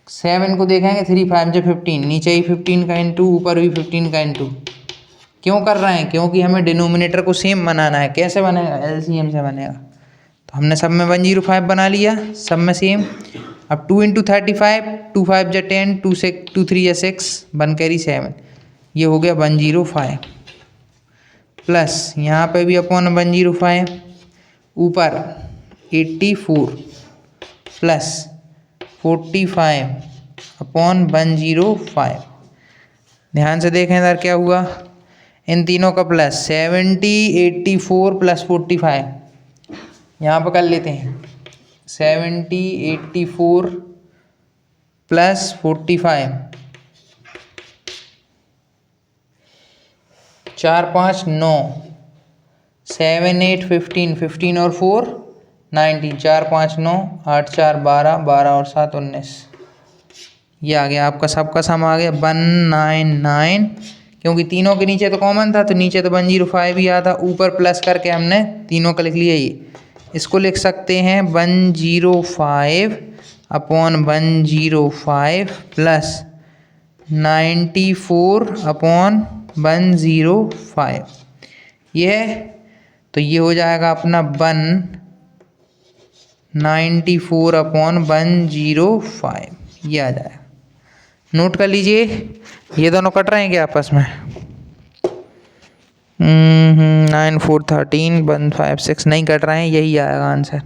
7 को देखेंगे 3 5 जा 15, नीचे ही 15 का इंटू ऊपर भी 15 का इंटू। क्यों कर रहे हैं? क्योंकि हमें डिनोमिनेटर को सेम बनाना है। कैसे बनेगा? एलसीएम से बनेगा। तो हमने सब में 105 बना लिया, सब में सेम। अब 2 × 35, 2 5 जा 10, 2 3 जा 6, 1 कैरी 7, ये हो गया 105। प्लस यहाँ पे भी अपॉन 105, ऊपर 84 प्लस 45/105। ध्यान से देखें इधर क्या हुआ, इन तीनों का प्लस 70, 84 प्लस 45। यहाँ पर कर लेते हैं 70, 84 प्लस 45, 4 5 9, 7 8 15, 15 और 4 19, 4 5 9, 8 4 12, 12 और 7 19। ये आ गया आपका सबका सम आ गया 199। क्योंकि तीनों के नीचे तो कॉमन था तो नीचे तो 105 ही आता, ऊपर प्लस करके हमने तीनों का लिख लिया। ये इसको लिख सकते हैं 105/105 प्लस 94/105। ये है, तो ये हो जाएगा अपना 194/105, ये आ जाएगा। नोट कर लीजिए, ये दोनों कट रहे हैं क्या आपस में? 9 4 13, 1 5 6 नहीं कट रहे हैं, यही आएगा आंसर।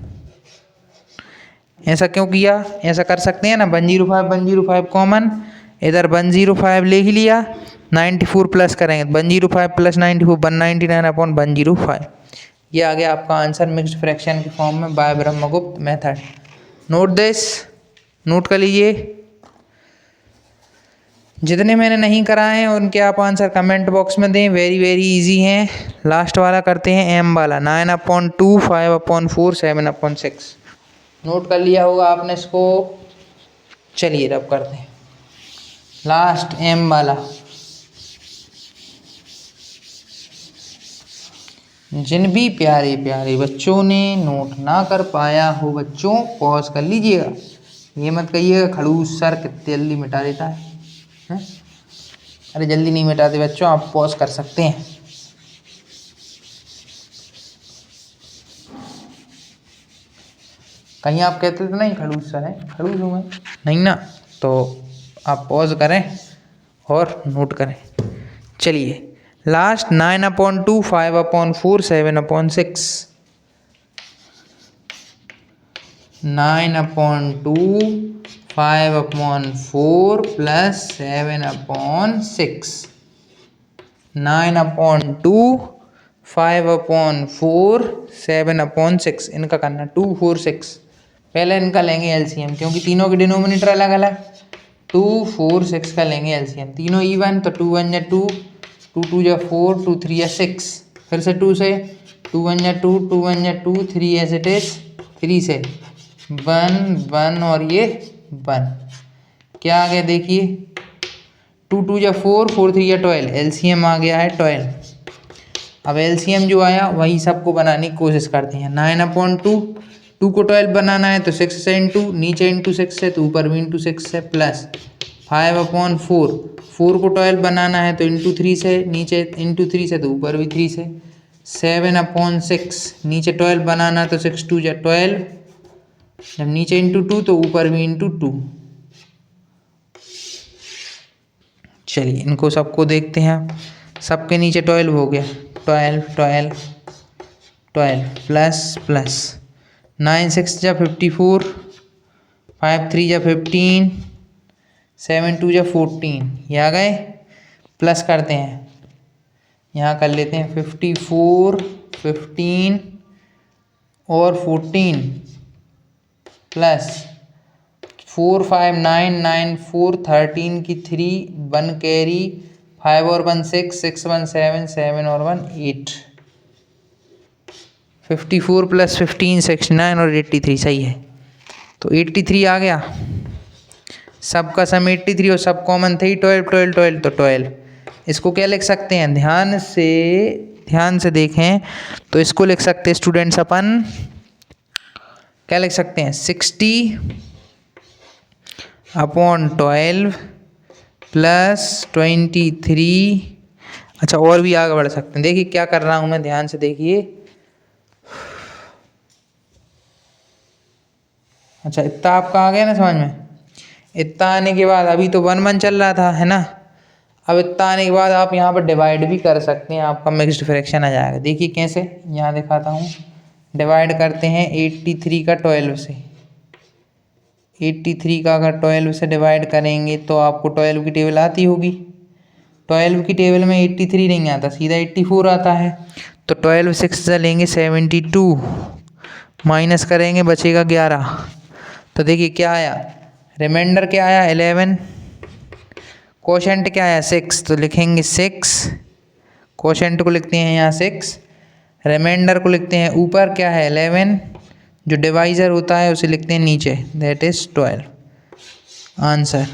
ऐसा क्यों किया? ऐसा कर सकते हैं ना, 105 105 कॉमन, इधर 105 ले ही लिया, 94 प्लस करेंगे 105 प्लस 94, 199/105। ये आ गया आपका आंसर मिक्स्ड फ्रैक्शन के फॉर्म में by Brahmagupta method. Note this. नोट कर लीजिए। जितने मैंने नहीं कराए हैं उनके आप आंसर कमेंट बॉक्स में दें, वेरी वेरी इजी हैं। लास्ट वाला करते हैं एम वाला, 9/2, 5/4, 7/6। नोट कर लिया होगा आपने इसको। चलिए अब करते हैं लास्ट एम वाला। जिन भी प्यारे प्यारे बच्चों ने नोट ना कर पाया हो बच्चों, पॉज कर लीजिएगा। ये मत कहिएगा खड़ूस सर कितनी जल्दी मिटा देता है। अरे जल्दी नहीं मिटाते बच्चों, आप पॉज कर सकते हैं। कहीं आप कहते थे नहीं खड़ूस सर है, खड़ूस हूँ मैं नहीं ना, तो आप पॉज करें और नोट करें। चलिए लास्ट 9/2, 5/4, 7/6। 9/2, 5/4 प्लस 7/6। 9/2, 5/4, 7/6 इनका करना 2, 4, 6। पहले इनका लेंगे एलसीएम क्योंकि तीनों के डिनोमिनेटर अलग अलग। 2, 4, 6 का लेंगे एलसीएम। तीनों इवन तो 2 1 2, 2 2 4, 2 3 6। फिर से 2 से 2 1 2, 2 1 2, 3 एज इट इज। 3 से 1 1 और ये 1 क्या आ गया देखिए। 2 2 4, 4 3 12, एलसीएम आ गया है 12। अब एलसीएम जो आया वही सबको बनाने की कोशिश करते हैं। 9/2, 2 को 12 बनाना है तो 6 से इंटू, नीचे इंटू 6 है तो ऊपर भी इंटू 6 है, प्लस 5/4, 4 को 12 बनाना है तो इंटू 3 से, नीचे इंटू 3 से तो ऊपर भी 3 से। 7/6, नीचे 12 बनाना है तो 6 2 12, जब नीचे इंटू 2 तो ऊपर भी इंटू 2। चलिए इनको सबको देखते हैं। सबके नीचे 12 हो गया, 12 12 12 प्लस प्लस 9 6 जा 54, 5 3 जा 15, 7 2 जा 14, ये आ गए। प्लस करते हैं, यहाँ कर लेते हैं 54, 15 और 14 प्लस 4 5 9 9 4 13 की 3 1 कैरी, 5 और 1 6 6 1 7 7 और 1 8। 54 प्लस 15 69 और 83 सही है। तो 83 आ गया। सबका सम 83 और सब कॉमन थे 12 12 12 तो 12। इसको क्या लिख सकते हैं, ध्यान से देखें तो इसको लिख सकते हैं स्टूडेंट्स अपन, क्या लिख सकते हैं 60/12 प्लस 23। अच्छा और भी आगे बढ़ सकते हैं। देखिए क्या कर रहा हूँ मैं, ध्यान से देखिए। अच्छा इतना आपका आ गया ना समझ में। इतना आने के बाद अभी तो 1 1 चल रहा था है ना, अब इतना आने के बाद आप यहाँ पर डिवाइड भी कर सकते हैं, आपका मिक्स्ड फ्रैक्शन आ जाएगा। देखिए कैसे, यहाँ दिखाता हूँ। डिवाइड करते हैं 83 का 12 से। 83 का अगर 12 से डिवाइड करेंगे तो आपको 12 की टेबल आती होगी। 12 की टेबल में 83 नहीं आता, सीधा 84 आता है। तो 12 6 से लेंगे 72, माइनस करेंगे बचेगा 11। तो देखिए क्या आया, रिमाइंडर क्या आया 11, कोशेंट क्या आया 6, तो लिखेंगे 6। कोशेंट को लिखते हैं यहाँ 6, रिमाइंडर को लिखते हैं ऊपर क्या है 11, जो डिवाइज़र होता है उसे लिखते हैं नीचे, दैट इज़ 12। आंसर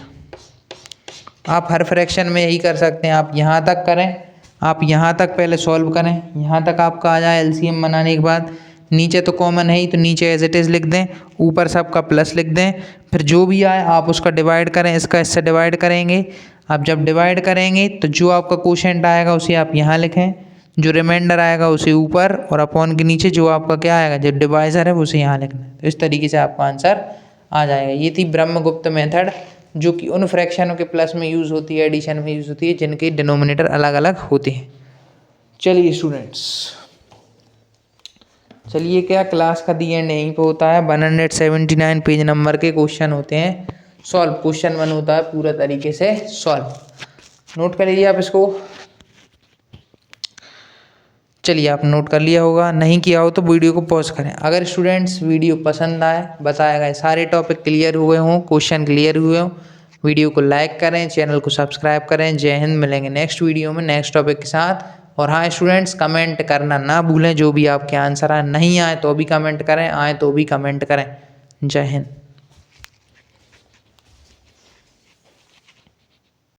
आप हर फ्रैक्शन में यही कर सकते हैं। आप यहाँ तक करें, आप यहाँ तक पहले सॉल्व करें, यहाँ तक आपका आ जाए एलसीएम बनाने के बाद। नीचे तो कॉमन है ही तो नीचे एज इट इज़ लिख दें, ऊपर सबका प्लस लिख दें। फिर जो भी आए आप उसका डिवाइड करें, इसका इससे डिवाइड करेंगे। आप जब डिवाइड करेंगे तो जो आपका कोशेंट आएगा उसे आप यहाँ लिखें, जो रिमाइंडर आएगा उसे ऊपर, और अपॉन के नीचे जो आपका क्या आएगा जो डिवाइज़र है उसे यहाँ लिखना है। तो इस तरीके से आपका आंसर आ जाएगा। ये थी ब्रह्मगुप्त मेथड, जो कि उन फ्रैक्शनों के प्लस में यूज़ होती है, एडिशन में यूज़ होती है, जिनके डिनोमिनेटर अलग अलग होते हैं। चलिए स्टूडेंट्स, चलिए क्या क्लास का दी एंड यहीं पे होता है। 179 पेज नंबर के क्वेश्चन होते हैं सॉल्व। क्वेश्चन 1 होता है पूरा तरीके से सॉल्व। नोट कर लीजिए आप इसको। चलिए आप नोट कर लिया होगा, नहीं किया हो तो वीडियो को पॉज करें। अगर स्टूडेंट्स वीडियो पसंद आए, बताया गया सारे टॉपिक क्लियर हुए हों, क्वेश्चन क्लियर हुए हों, वीडियो को लाइक करें, चैनल को सब्सक्राइब करें। जय हिंद। मिलेंगे नेक्स्ट वीडियो में नेक्स्ट टॉपिक के साथ। और हाँ स्टूडेंट्स, कमेंट करना ना भूलें, जो भी आपके आंसर आए, नहीं आए तो भी कमेंट करें, आए तो भी कमेंट करें। जय हिंद।